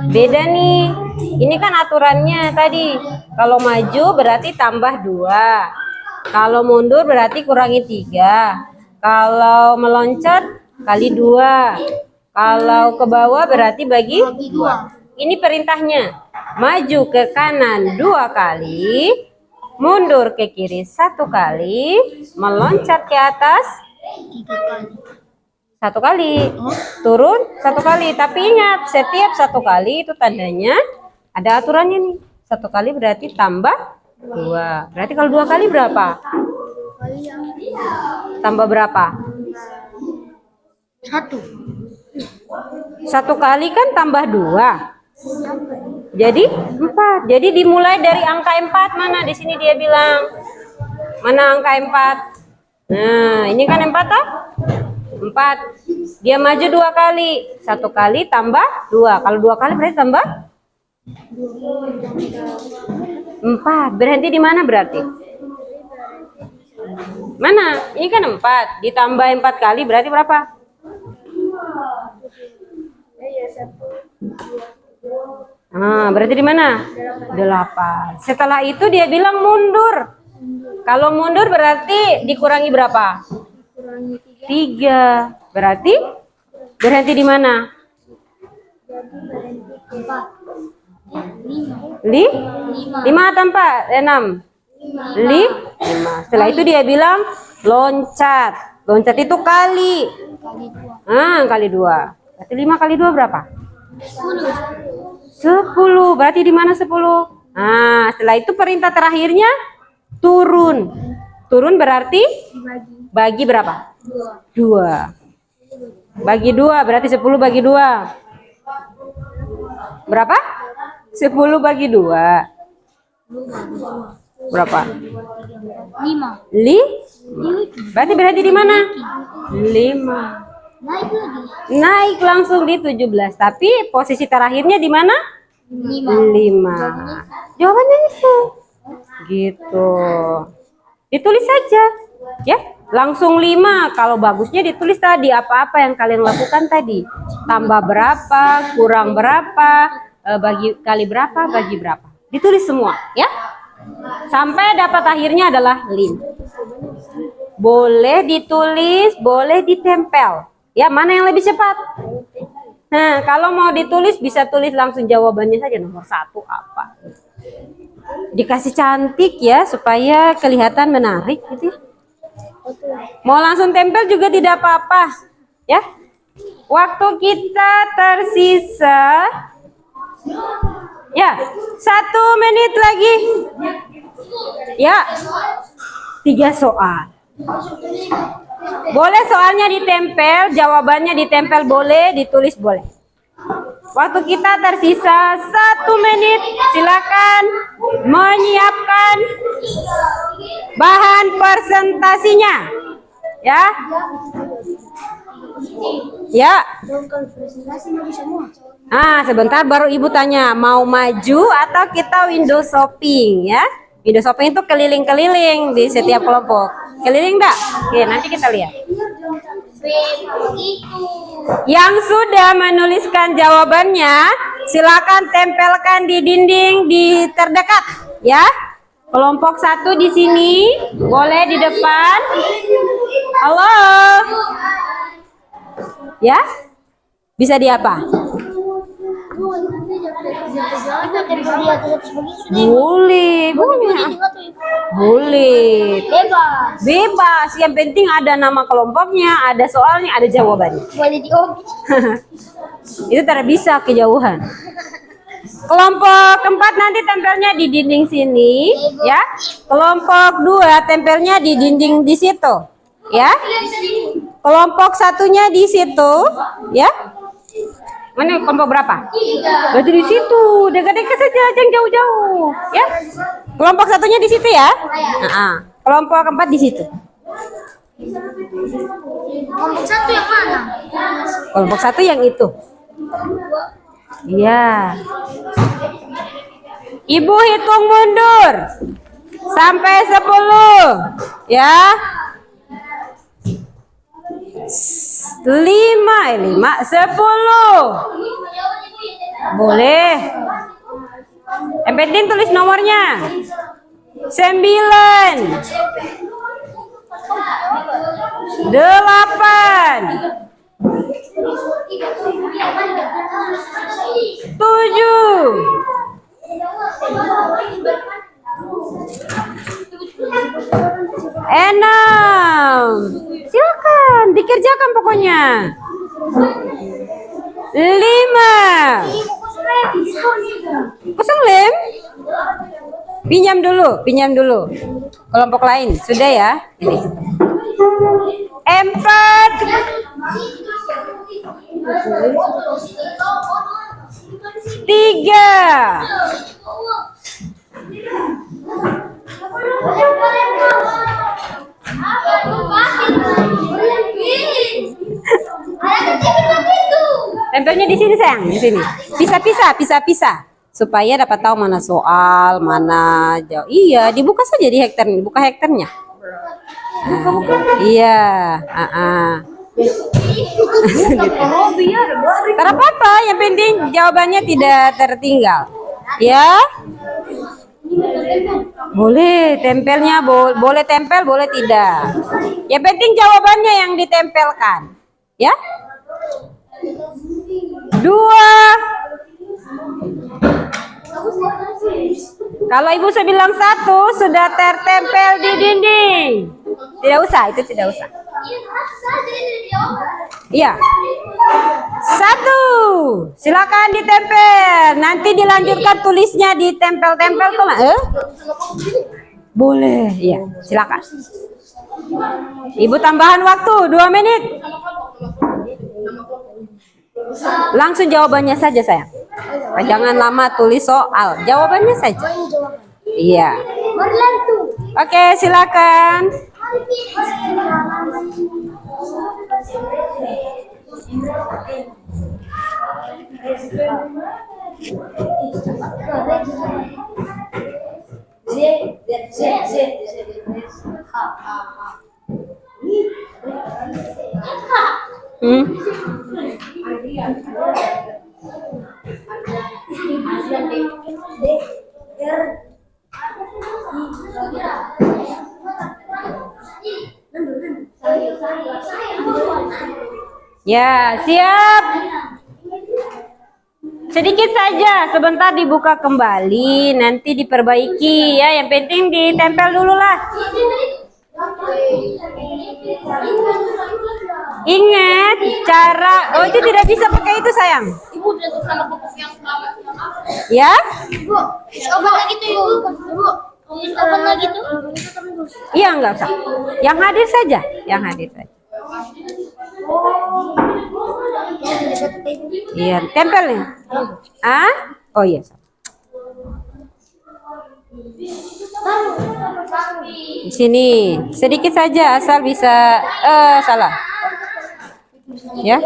Beda nih. Ini kan aturannya tadi. Kalau maju berarti tambah 2. Kalau mundur berarti kurangi 3. Kalau meloncat kali 2. Kalau ke bawah berarti bagi 2. Ini perintahnya. Maju ke kanan 2 kali, mundur ke kiri 1 kali, meloncat ke atas 1 kali, turun 1 kali. Tapi ingat, setiap 1 kali itu tandanya ada aturannya nih. 1 kali berarti tambah 2. Berarti kalau 2 kali berapa? Tambah berapa? 1. 1 kali kan tambah 2. Jadi 4. Jadi dimulai dari angka 4. Mana di sini dia bilang? Mana angka 4? Nah, ini kan 4 toh? 4. Dia maju 2 kali. 1 kali tambah 2. Kalau 2 kali berarti tambah 4. Berhenti di mana berarti? Mana? Ini kan 4. Ditambah 4 kali berarti berapa? Nah, berarti di mana? 8. Setelah itu dia bilang mundur. Kalau mundur berarti dikurangi berapa? 3. Berarti berhenti di mana? 5 atau 4? 6. 5. Setelah itu dia bilang loncat. Loncat itu kali. Kali 2. Berarti 5 kali 2 berapa? 10. Berarti di mana 10? Nah, setelah itu perintah terakhirnya turun. Turun berarti bagi berapa? 2. Bagi 2 berarti 10 bagi 2. Berapa? 10 bagi 2. Berapa? 5. Berarti berarti di mana? 5. Naik langsung di 17. Tapi posisi terakhirnya di mana? 5. Jawabannya itu. Gitu. Ditulis saja. Ya, langsung 5. Kalau bagusnya ditulis tadi apa-apa yang kalian lakukan tadi. Tambah berapa, kurang berapa, bagi kali berapa, bagi berapa. Ditulis semua, ya. Sampai dapat akhirnya adalah 5. Boleh ditulis, boleh ditempel. Ya, mana yang lebih cepat? Nah, kalau mau ditulis bisa tulis langsung jawabannya saja nomor 1 apa. Dikasih cantik ya supaya kelihatan menarik gitu ya. Mau langsung tempel juga tidak apa-apa ya. Waktu kita tersisa ya 1 menit lagi. Ya, 3 soal. Boleh soalnya ditempel, jawabannya ditempel boleh, ditulis boleh. Waktu kita tersisa 1 menit, silakan menyiapkan bahan presentasinya. Ya. Ya. Sebentar baru ibu tanya, mau maju atau kita window shopping ya? Window shopping itu keliling-keliling di setiap kelompok. Keliling enggak? Oke, nanti kita lihat. Yang sudah menuliskan jawabannya, silakan tempelkan di dinding di terdekat, ya. Kelompok 1 di sini, boleh di depan. Halo. Ya? Bisa di apa? Boleh, boleh. Bebas. Yang penting ada nama kelompoknya, ada soalnya, ada jawabannya. Boleh diobi. Itu tidak bisa kejauhan. Kelompok 4 nanti tempelnya di dinding sini, ya. Kelompok 2 tempelnya di dinding di situ, ya. kelompok satunya di situ, ya. Mana kelompok berapa? Berarti di situ, dekat-dekat saja, jangan jauh-jauh, ya. Kelompok satunya di situ ya. Kelompok keempat di situ. Kelompok satu yang mana? Kelompok satu yang itu. Iya. Ibu hitung mundur sampai 10, ya. 5, 10. Boleh. Yang penting tulis nomornya. 9, 8, 7, 6. Silakan dikerjakan pokoknya. 5. Kosong lem. Pinjam dulu. Kelompok lain sudah ya. Ini. 4. 3. 2. Tempelnya di sini sayang, di sini. Pisah-pisah supaya dapat tahu mana soal, mana jauh. Iya, dibuka saja di hektar, buka hektarnya. Iya, Tak apa-apa, yang penting jawabannya tidak tertinggal. Ya. Boleh tempelnya, boleh tempel, boleh tidak. Yang penting jawabannya yang ditempelkan. Ya. 2. Kalau ibu saya bilang 1 sudah tertempel di dinding. Tidak usah, itu tidak usah. Iya. 1. Silakan ditempel. Nanti dilanjutkan tulisnya ditempel-tempel tuh. Boleh, iya. Silakan. Ibu tambahan waktu 2 menit. Langsung jawabannya saja sayang. Jangan lama tulis soal. Jawabannya saja. Iya. Oke, silakan. Ya, siap. Sedikit saja, sebentar dibuka kembali, nanti diperbaiki ya. Yang penting ditempel dulu lah. Ingat cara, oh itu tidak bisa pakai itu sayang. Ibu udah sama pupuk yang Ya? Ibu, obat lagi tuh ibu. Ibu, obat lagi tuh. Iya, enggak usah. Yang hadir saja, yang hadir saja. Iya, tempel nih. Ah? Oh iya. Di sini sedikit saja, asal bisa salah. Ya.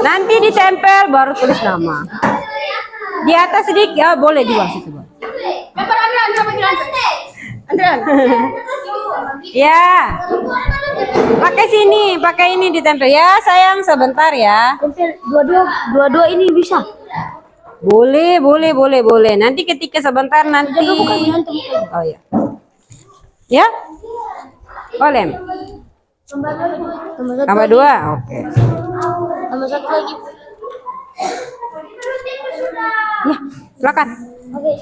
Nanti ditempel baru tulis nama. Di atas sedikit, ya boleh di bawah situ. Andrean. Ya. Pakai sini, pakai ini ditempel ya, sayang sebentar ya. Tempel dua-dua ini bisa. Boleh. Nanti ketika sebentar nanti. Oh ya. Ya? Boleh. Tambah 2. Oke. Tambah 1 lagi. Ya, silakan. Oke.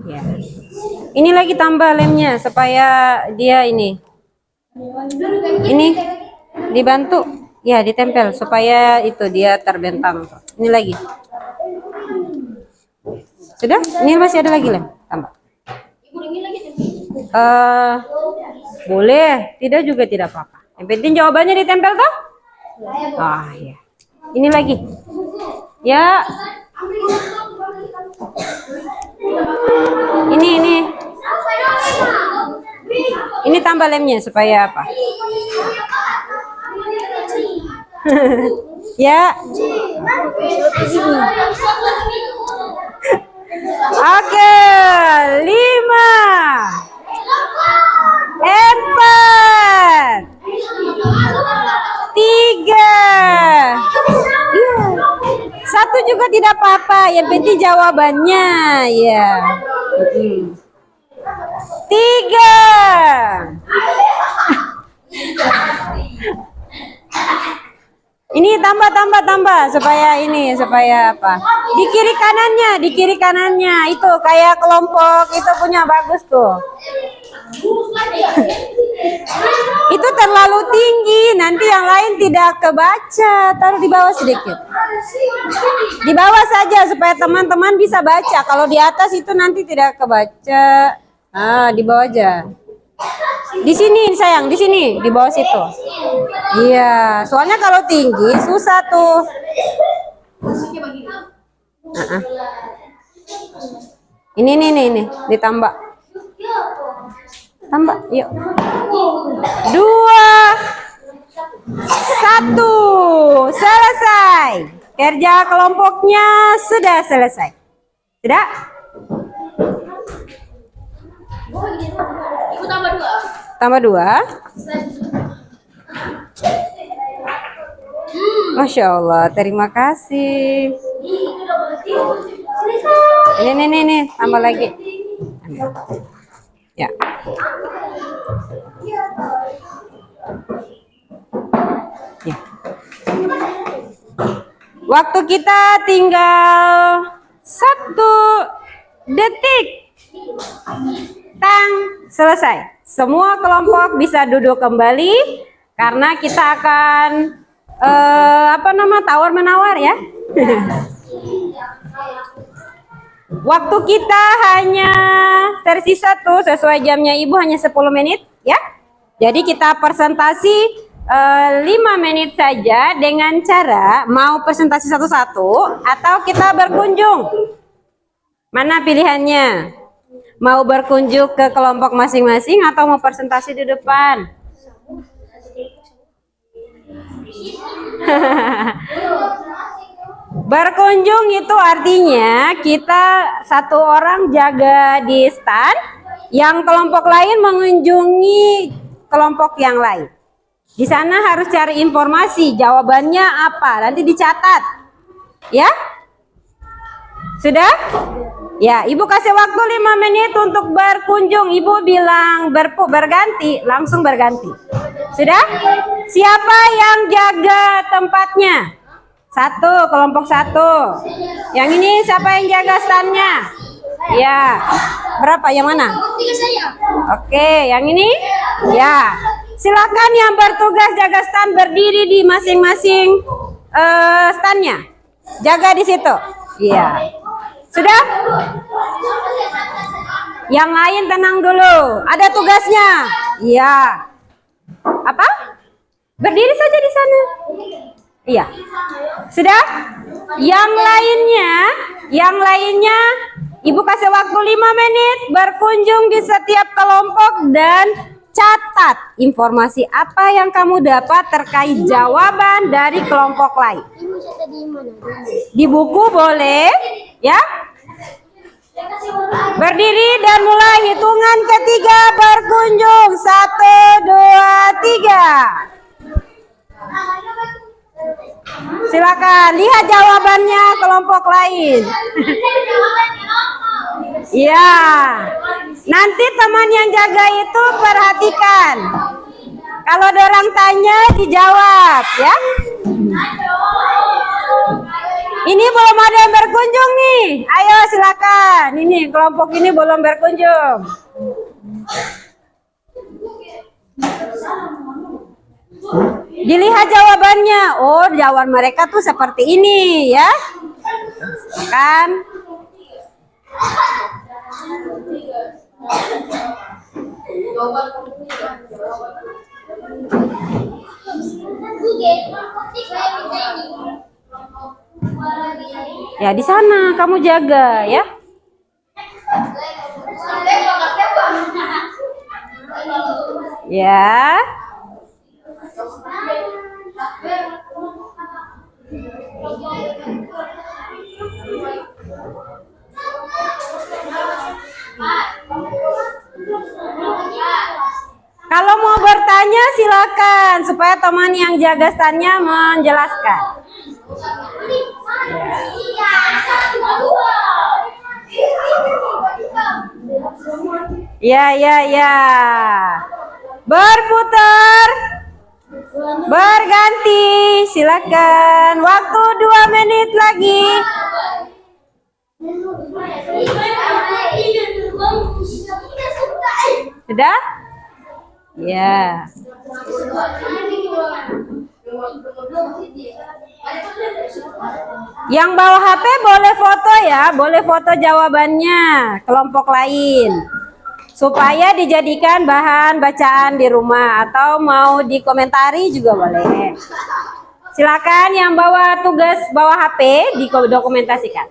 Ya. Ini lagi tambah lemnya supaya dia ini dibantu. Ya, ditempel supaya itu dia terbentang. Ini lagi. Sudah? Ini masih ada lagi, Lem. Tambah. Boleh, tidak juga tidak apa-apa. Yang penting jawabannya ditempel toh? Ah, ya. Ini lagi. Ya. Ini. Ini tambah lemnya supaya apa? Ya. Oke, 5, 4, 3. Satu juga tidak apa-apa, yang penting jawabannya ya. 3. Ini tambah supaya apa? Di kiri kanannya itu kayak kelompok itu punya bagus tuh. Itu terlalu tinggi, nanti yang lain tidak kebaca. Taruh di bawah sedikit. Di bawah saja supaya teman-teman bisa baca. Kalau di atas itu nanti tidak kebaca. Ah, di bawah aja. Di sini sayang, di sini, di bawah situ. Iya, soalnya kalau tinggi susah tuh. Ini ditambah. Tambah, yuk. 2, 1, selesai. Kerja kelompoknya sudah selesai. Sudah? Ibu tambah 2. Tambah 2. Masya Allah, terima kasih. Ini, tambah lagi. Ya. Ya. Waktu kita tinggal 1 detik. Tang, selesai. Semua kelompok bisa duduk kembali karena kita akan tawar menawar ya. Waktu kita hanya tersisa tuh sesuai jamnya Ibu hanya 10 menit ya. Jadi kita presentasi 5 menit saja dengan cara mau presentasi satu-satu atau kita berkunjung. Mana pilihannya? Mau berkunjung ke kelompok masing-masing atau mau presentasi di depan? Berkunjung itu artinya kita satu orang jaga di stand, yang kelompok lain mengunjungi kelompok yang lain. Di sana harus cari informasi, jawabannya apa, nanti dicatat. Ya? Sudah? Ya, Ibu kasih waktu 5 menit untuk berkunjung. Ibu bilang berganti, langsung berganti. Sudah? Siapa yang jaga tempatnya? 1, kelompok 1. Yang ini siapa yang jaga standnya? Ya. Berapa? Yang mana? Oke, yang ini? Ya. Silakan yang bertugas jaga stand berdiri di masing-masing standnya. Jaga di situ. Iya. Sudah? Yang lain tenang dulu. Ada tugasnya. Iya. Apa? Berdiri saja di sana. Iya. Sudah? Yang lainnya Ibu kasih waktu 5 menit berkunjung di setiap kelompok dan catat informasi apa yang kamu dapat terkait jawaban dari kelompok lain. Di buku boleh, ya? Berdiri dan mulai hitungan ketiga berkunjung. 1, 2, 3. Silakan lihat jawabannya kelompok lain. Ya, nanti teman yang jaga itu perhatikan. Kalau ada orang tanya dijawab, ya. Ini belum ada yang berkunjung nih. Ayo silakan. Ini kelompok ini belum berkunjung. Dilihat jawabannya. Oh, jawaban mereka tuh seperti ini ya. Kan? Ya, di sana kamu jaga ya. Ya. Kalau mau bertanya silakan supaya teman yang jaga standnya menjelaskan. Ya, ya, ya. Berputar. Berganti. Silakan. Waktu 2 menit lagi. Sudah? Ya. Yang bawa HP boleh foto ya, boleh foto jawabannya kelompok lain. Supaya dijadikan bahan bacaan di rumah atau mau dikomentari juga boleh. Silakan yang bawa tugas bawa HP didokumentasikan.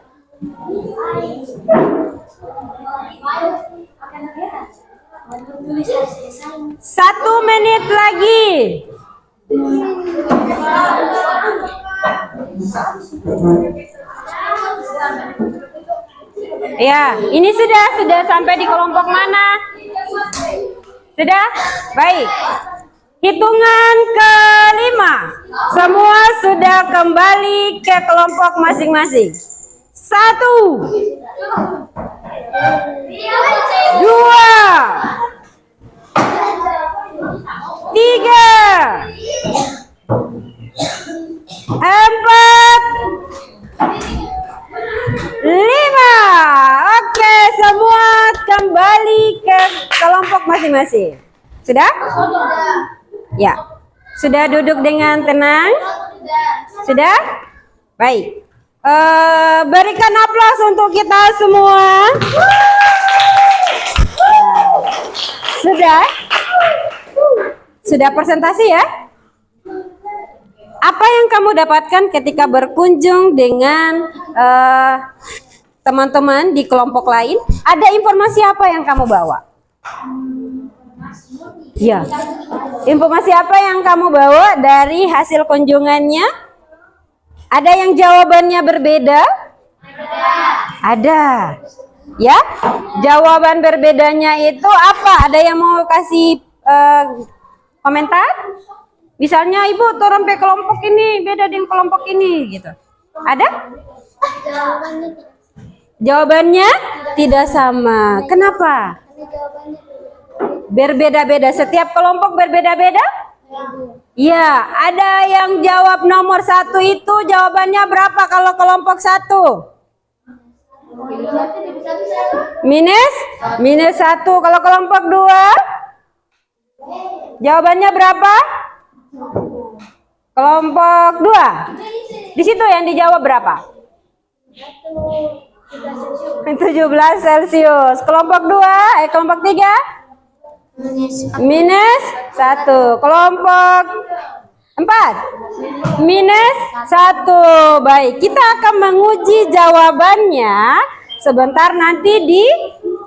1 menit lagi. Ya, ini sudah sampai di kelompok mana? Sudah? Baik. Hitungan ke-5. Semua sudah kembali ke kelompok masing-masing. 1, 2, 3, 4, 5. Oke, semua kembali ke kelompok masing-masing. Sudah? Ya. Sudah duduk dengan tenang? Sudah? Baik. Berikan aplaus untuk kita semua. Sudah? Sudah presentasi ya? Apa yang kamu dapatkan ketika berkunjung dengan teman-teman di kelompok lain? Ada informasi apa yang kamu bawa? Ya. Informasi apa yang kamu bawa dari hasil kunjungannya? Ada yang jawabannya berbeda? Ada. Ya? Jawaban berbedanya itu apa? Ada yang mau kasih komentar? Misalnya, Ibu, turun ke kelompok ini beda dengan kelompok ini, gitu. Ada? Jawabannya tidak sama. Kenapa? Berbeda-beda. Setiap kelompok berbeda-beda? Ya, ada yang jawab nomor 1 itu jawabannya berapa kalau kelompok 1? Minus 1. Kalau kelompok 2? Jawabannya berapa? Kelompok 2. Di situ yang dijawab berapa? 17 Celcius. Kelompok 2, kelompok 3? Minus 1. Kelompok 4? Minus 1. Baik, kita akan menguji jawabannya sebentar nanti di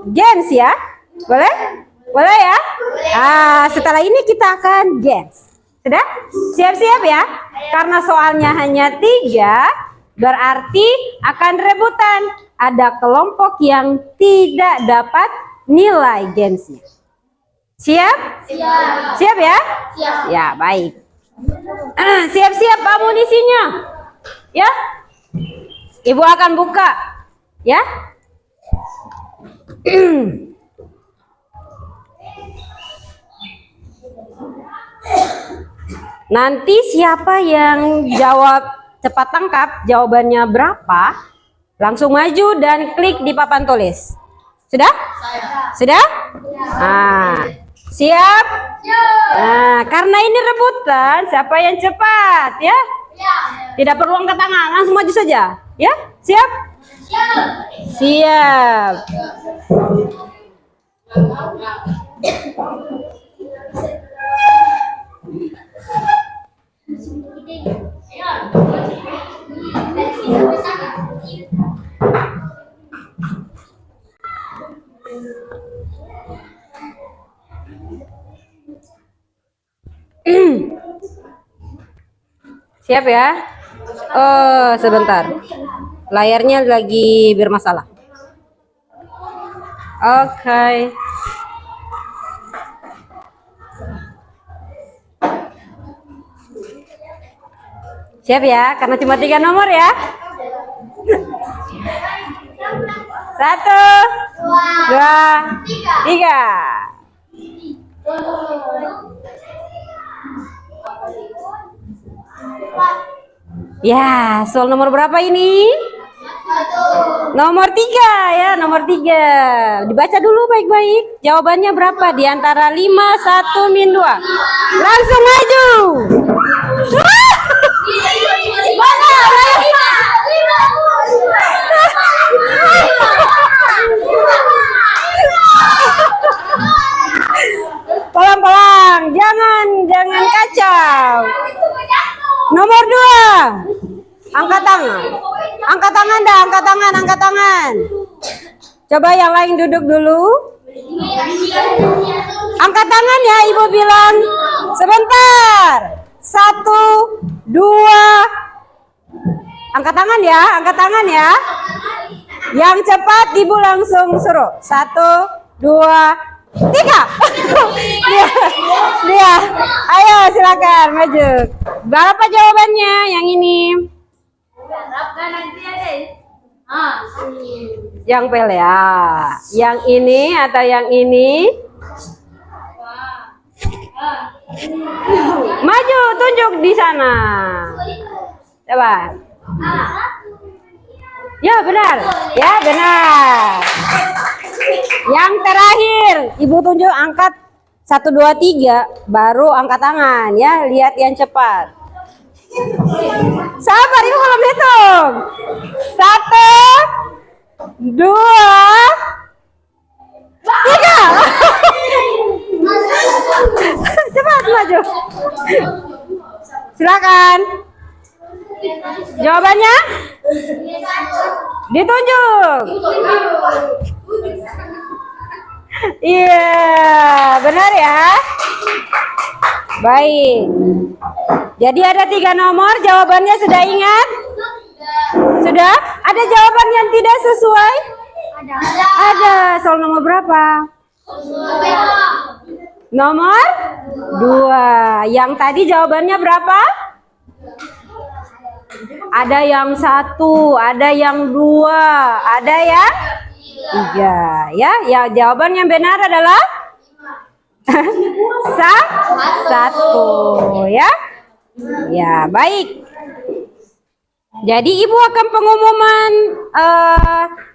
games ya. Boleh? Boleh ya? Setelah ini kita akan games. Sudah? Siap-siap ya? Karena soalnya hanya 3, berarti akan rebutan. Ada kelompok yang tidak dapat nilai gamesnya. Siap? Siap. Siap ya? Siap. Ya, baik. Siap-siap amunisinya. Ya? Ibu akan buka. Ya? Nanti siapa yang jawab cepat tangkap jawabannya berapa, langsung maju dan klik di papan tulis. Sudah? Sudah? Siap? Nah, karena ini rebutan, siapa yang cepat ya? Tidak perlu angkat tangan, langsung maju saja. Ya, siap? Siap. Siap ya? Oh, sebentar. Layarnya lagi bermasalah. Oke. Siap ya? Karena cuma 3 nomor ya. 1, 2, 3. Ya, soal nomor berapa ini? Nomor 3 ya, nomor 3. Dibaca dulu baik-baik. Jawabannya berapa? Di antara 5, 1, min 2. Langsung maju. Pelan-pelan, jangan kacau. Nomor 2. Angkat tangan. Angkat tangan dah, angkat tangan. Coba yang lain duduk dulu. Angkat tangan ya, Ibu bilang. Sebentar. 1, 2. Angkat tangan ya. Yang cepat Ibu langsung suruh. 1, 2, 3. Dia. Ayo silakan maju. Berapa jawabannya yang ini? Yang pel ya. Yang ini atau yang ini? Maju, tunjuk di sana. Coba. Ya benar. Ya benar. Yang terakhir, Ibu tunjuk angkat 1, 2, 3, baru angkat tangan ya. Lihat yang cepat. Sabar, Ibu belum hitung. 1, 2, 3. Cepat maju. Silakan. Jawabannya? Ditunjuk. Iya, benar ya. Baik. Jadi ada 3 nomor, jawabannya sudah ingat? Sudah? Ada jawaban yang tidak sesuai? Ada. Soal nomor berapa? Nomor 2. Yang tadi jawabannya berapa? Ada yang 1, ada yang 2, ada yang 3. Ya, ya jawaban yang benar adalah 1 ya. Ya, baik. Jadi Ibu akan pengumuman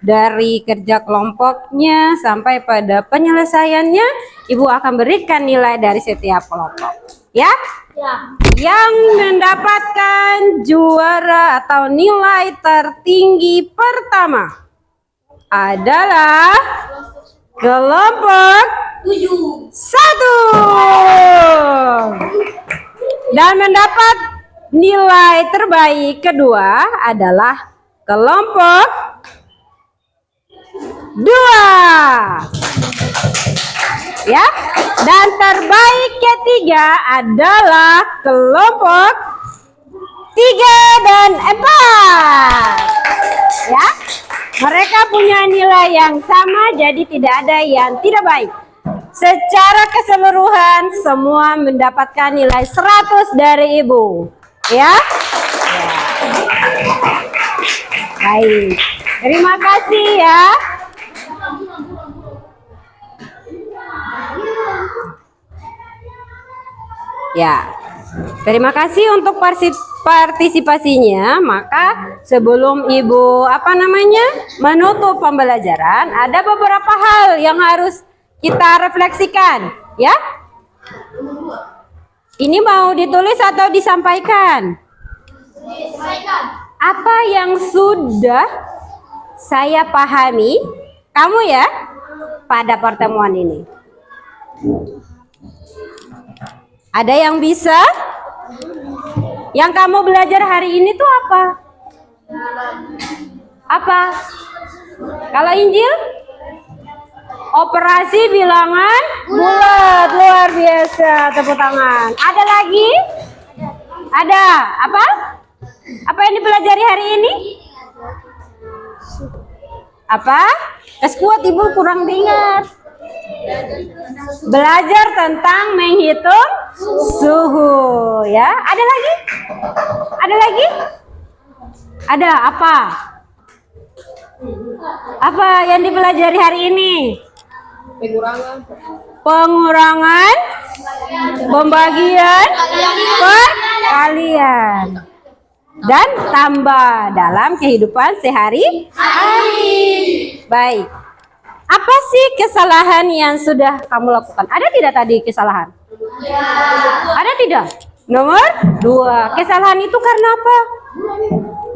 dari kerja kelompoknya sampai pada penyelesaiannya. Ibu akan berikan nilai dari setiap kelompok. Ya? Yang mendapatkan juara atau nilai tertinggi pertama adalah kelompok 1. Dan mendapat nilai terbaik kedua adalah kelompok 2. Ya, dan terbaik ketiga adalah kelompok 3 dan 4. Ya, mereka punya nilai yang sama, jadi tidak ada yang tidak baik. Secara keseluruhan semua mendapatkan nilai 100 dari Ibu. Ya. Baik. Terima kasih ya. Ya. Terima kasih untuk partisipasinya. Maka sebelum Ibu menutup pembelajaran, ada beberapa hal yang harus kita refleksikan. Ya? Ini mau ditulis atau disampaikan? Apa yang sudah saya pahami, kamu ya, pada pertemuan ini? Ada yang bisa? Yang kamu belajar hari ini tuh apa? Apa? Kalau Injil? Operasi bilangan bulat. Luar biasa, tepuk tangan. Ada lagi? Ada. Apa? Apa yang dipelajari hari ini? Apa? Kuat ibu kurang diingat. Belajar tentang menghitung suhu, ya. Ada lagi? Ada lagi? Ada apa? Apa yang dipelajari hari ini? Pengurangan, pembagian, perkalian, dan tambah dalam kehidupan sehari-hari. Baik. Apa sih kesalahan yang sudah kamu lakukan? Ada tidak tadi kesalahan? Ada tidak? Nomor 2. Kesalahan itu karena apa?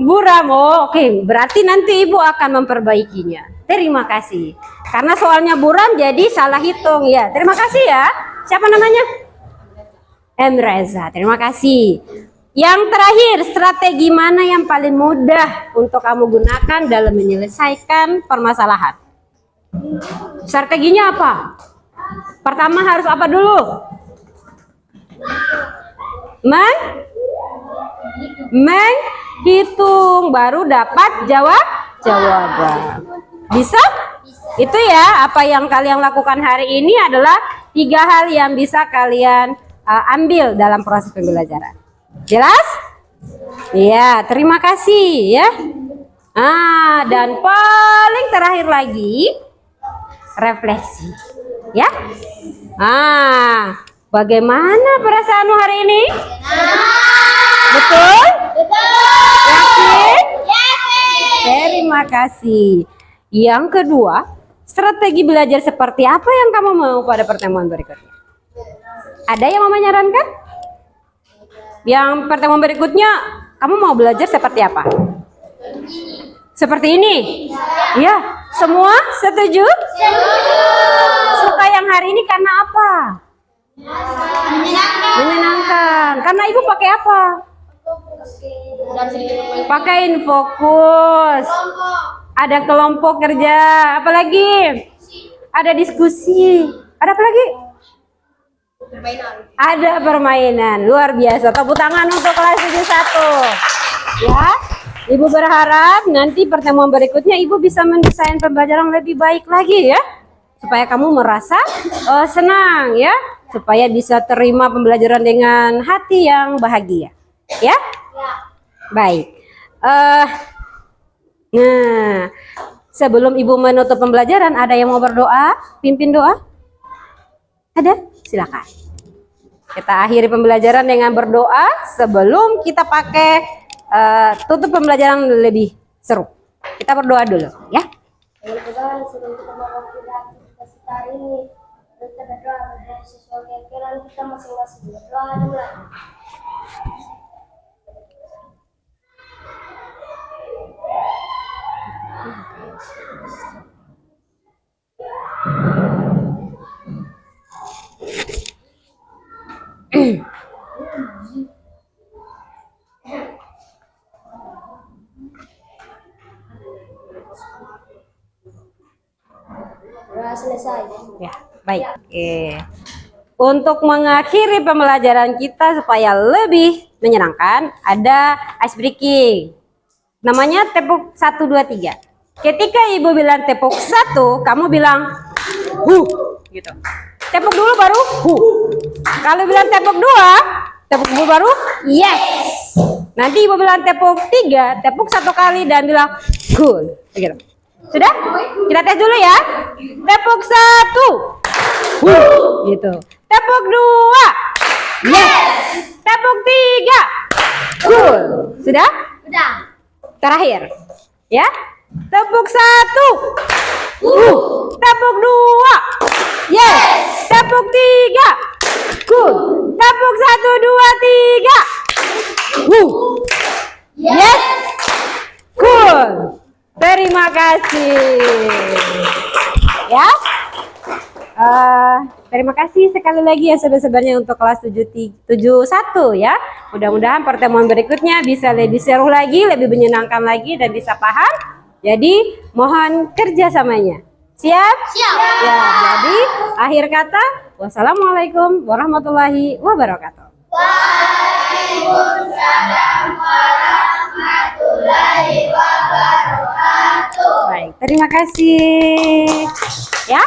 Buram. Oh, oke. Berarti nanti ibu akan memperbaikinya. Terima kasih. Karena soalnya buram jadi salah hitung ya. Terima kasih ya. Siapa namanya? Reza. Terima kasih. Yang terakhir, strategi mana yang paling mudah untuk kamu gunakan dalam menyelesaikan permasalahan? Strateginya apa? Pertama harus apa dulu? Menghitung, baru dapat jawaban. Bisa? Itu ya, apa yang kalian lakukan hari ini adalah 3 hal yang bisa kalian ambil dalam proses pembelajaran. Jelas? Iya, terima kasih ya. Dan paling terakhir lagi, refleksi. Ya? Bagaimana perasaanmu hari ini? Betul? Yakin? Terima kasih. Yang kedua, strategi belajar seperti apa yang kamu mau pada pertemuan berikutnya? Ada yang mau menyarankan? Yang pertemuan berikutnya, kamu mau belajar seperti apa? Seperti ini? Ya, semua setuju? Suka yang hari ini karena apa? Menyenangkan. Karena ibu pakai apa? Pakai Infokus. Ada kelompok kerja. Apalagi? Ada diskusi. Ada apa lagi? Ada permainan. Luar biasa. Tepuk tangan untuk kelas 71. Ya. Ibu berharap nanti pertemuan berikutnya ibu bisa mendesain pembelajaran lebih baik lagi ya. Supaya kamu merasa senang ya. Supaya bisa terima pembelajaran dengan hati yang bahagia. Ya? Baik. Nah, sebelum ibu menutup pembelajaran, ada yang mau berdoa? Pimpin doa? Ada? Silakan. Kita akhiri pembelajaran dengan berdoa sebelum kita pakai tutup pembelajaran lebih seru. Kita berdoa dulu ya. Tuhan, sebelum kita mewakili kita hari ini, kita berdoa sesuai keyakinan kita masing-masing. Berdoa mulai. Selesai. Ya, baik. Oke. Untuk mengakhiri pembelajaran kita supaya lebih menyenangkan, ada ice breaking. Namanya tepuk 1 2 3. Ketika ibu bilang tepuk 1, kamu bilang hu gitu. Tepuk dulu baru hu. Kalau bilang tepuk 2, tepuk dulu baru yes. Nanti ibu bilang tepuk 3, tepuk 1 kali dan bilang cool. Begitu. Sudah? Kita tes dulu ya. Tepuk 1. Gitu. Tepuk 2. Yes. Tepuk 3. Cool. Sudah? Udah. Terakhir. Ya. Tepuk 1. Tepuk 2. Yes. Tepuk 3. Ya. Terima kasih sekali lagi ya saudara-saudaranya untuk kelas 71 ya. Mudah-mudahan pertemuan berikutnya bisa lebih seru lagi, lebih menyenangkan lagi dan bisa paham. Jadi mohon kerjasamanya. Siap? Siap. Ya, jadi akhir kata, wassalamualaikum warahmatullahi wabarakatuh. Baik, terima kasih. Ya.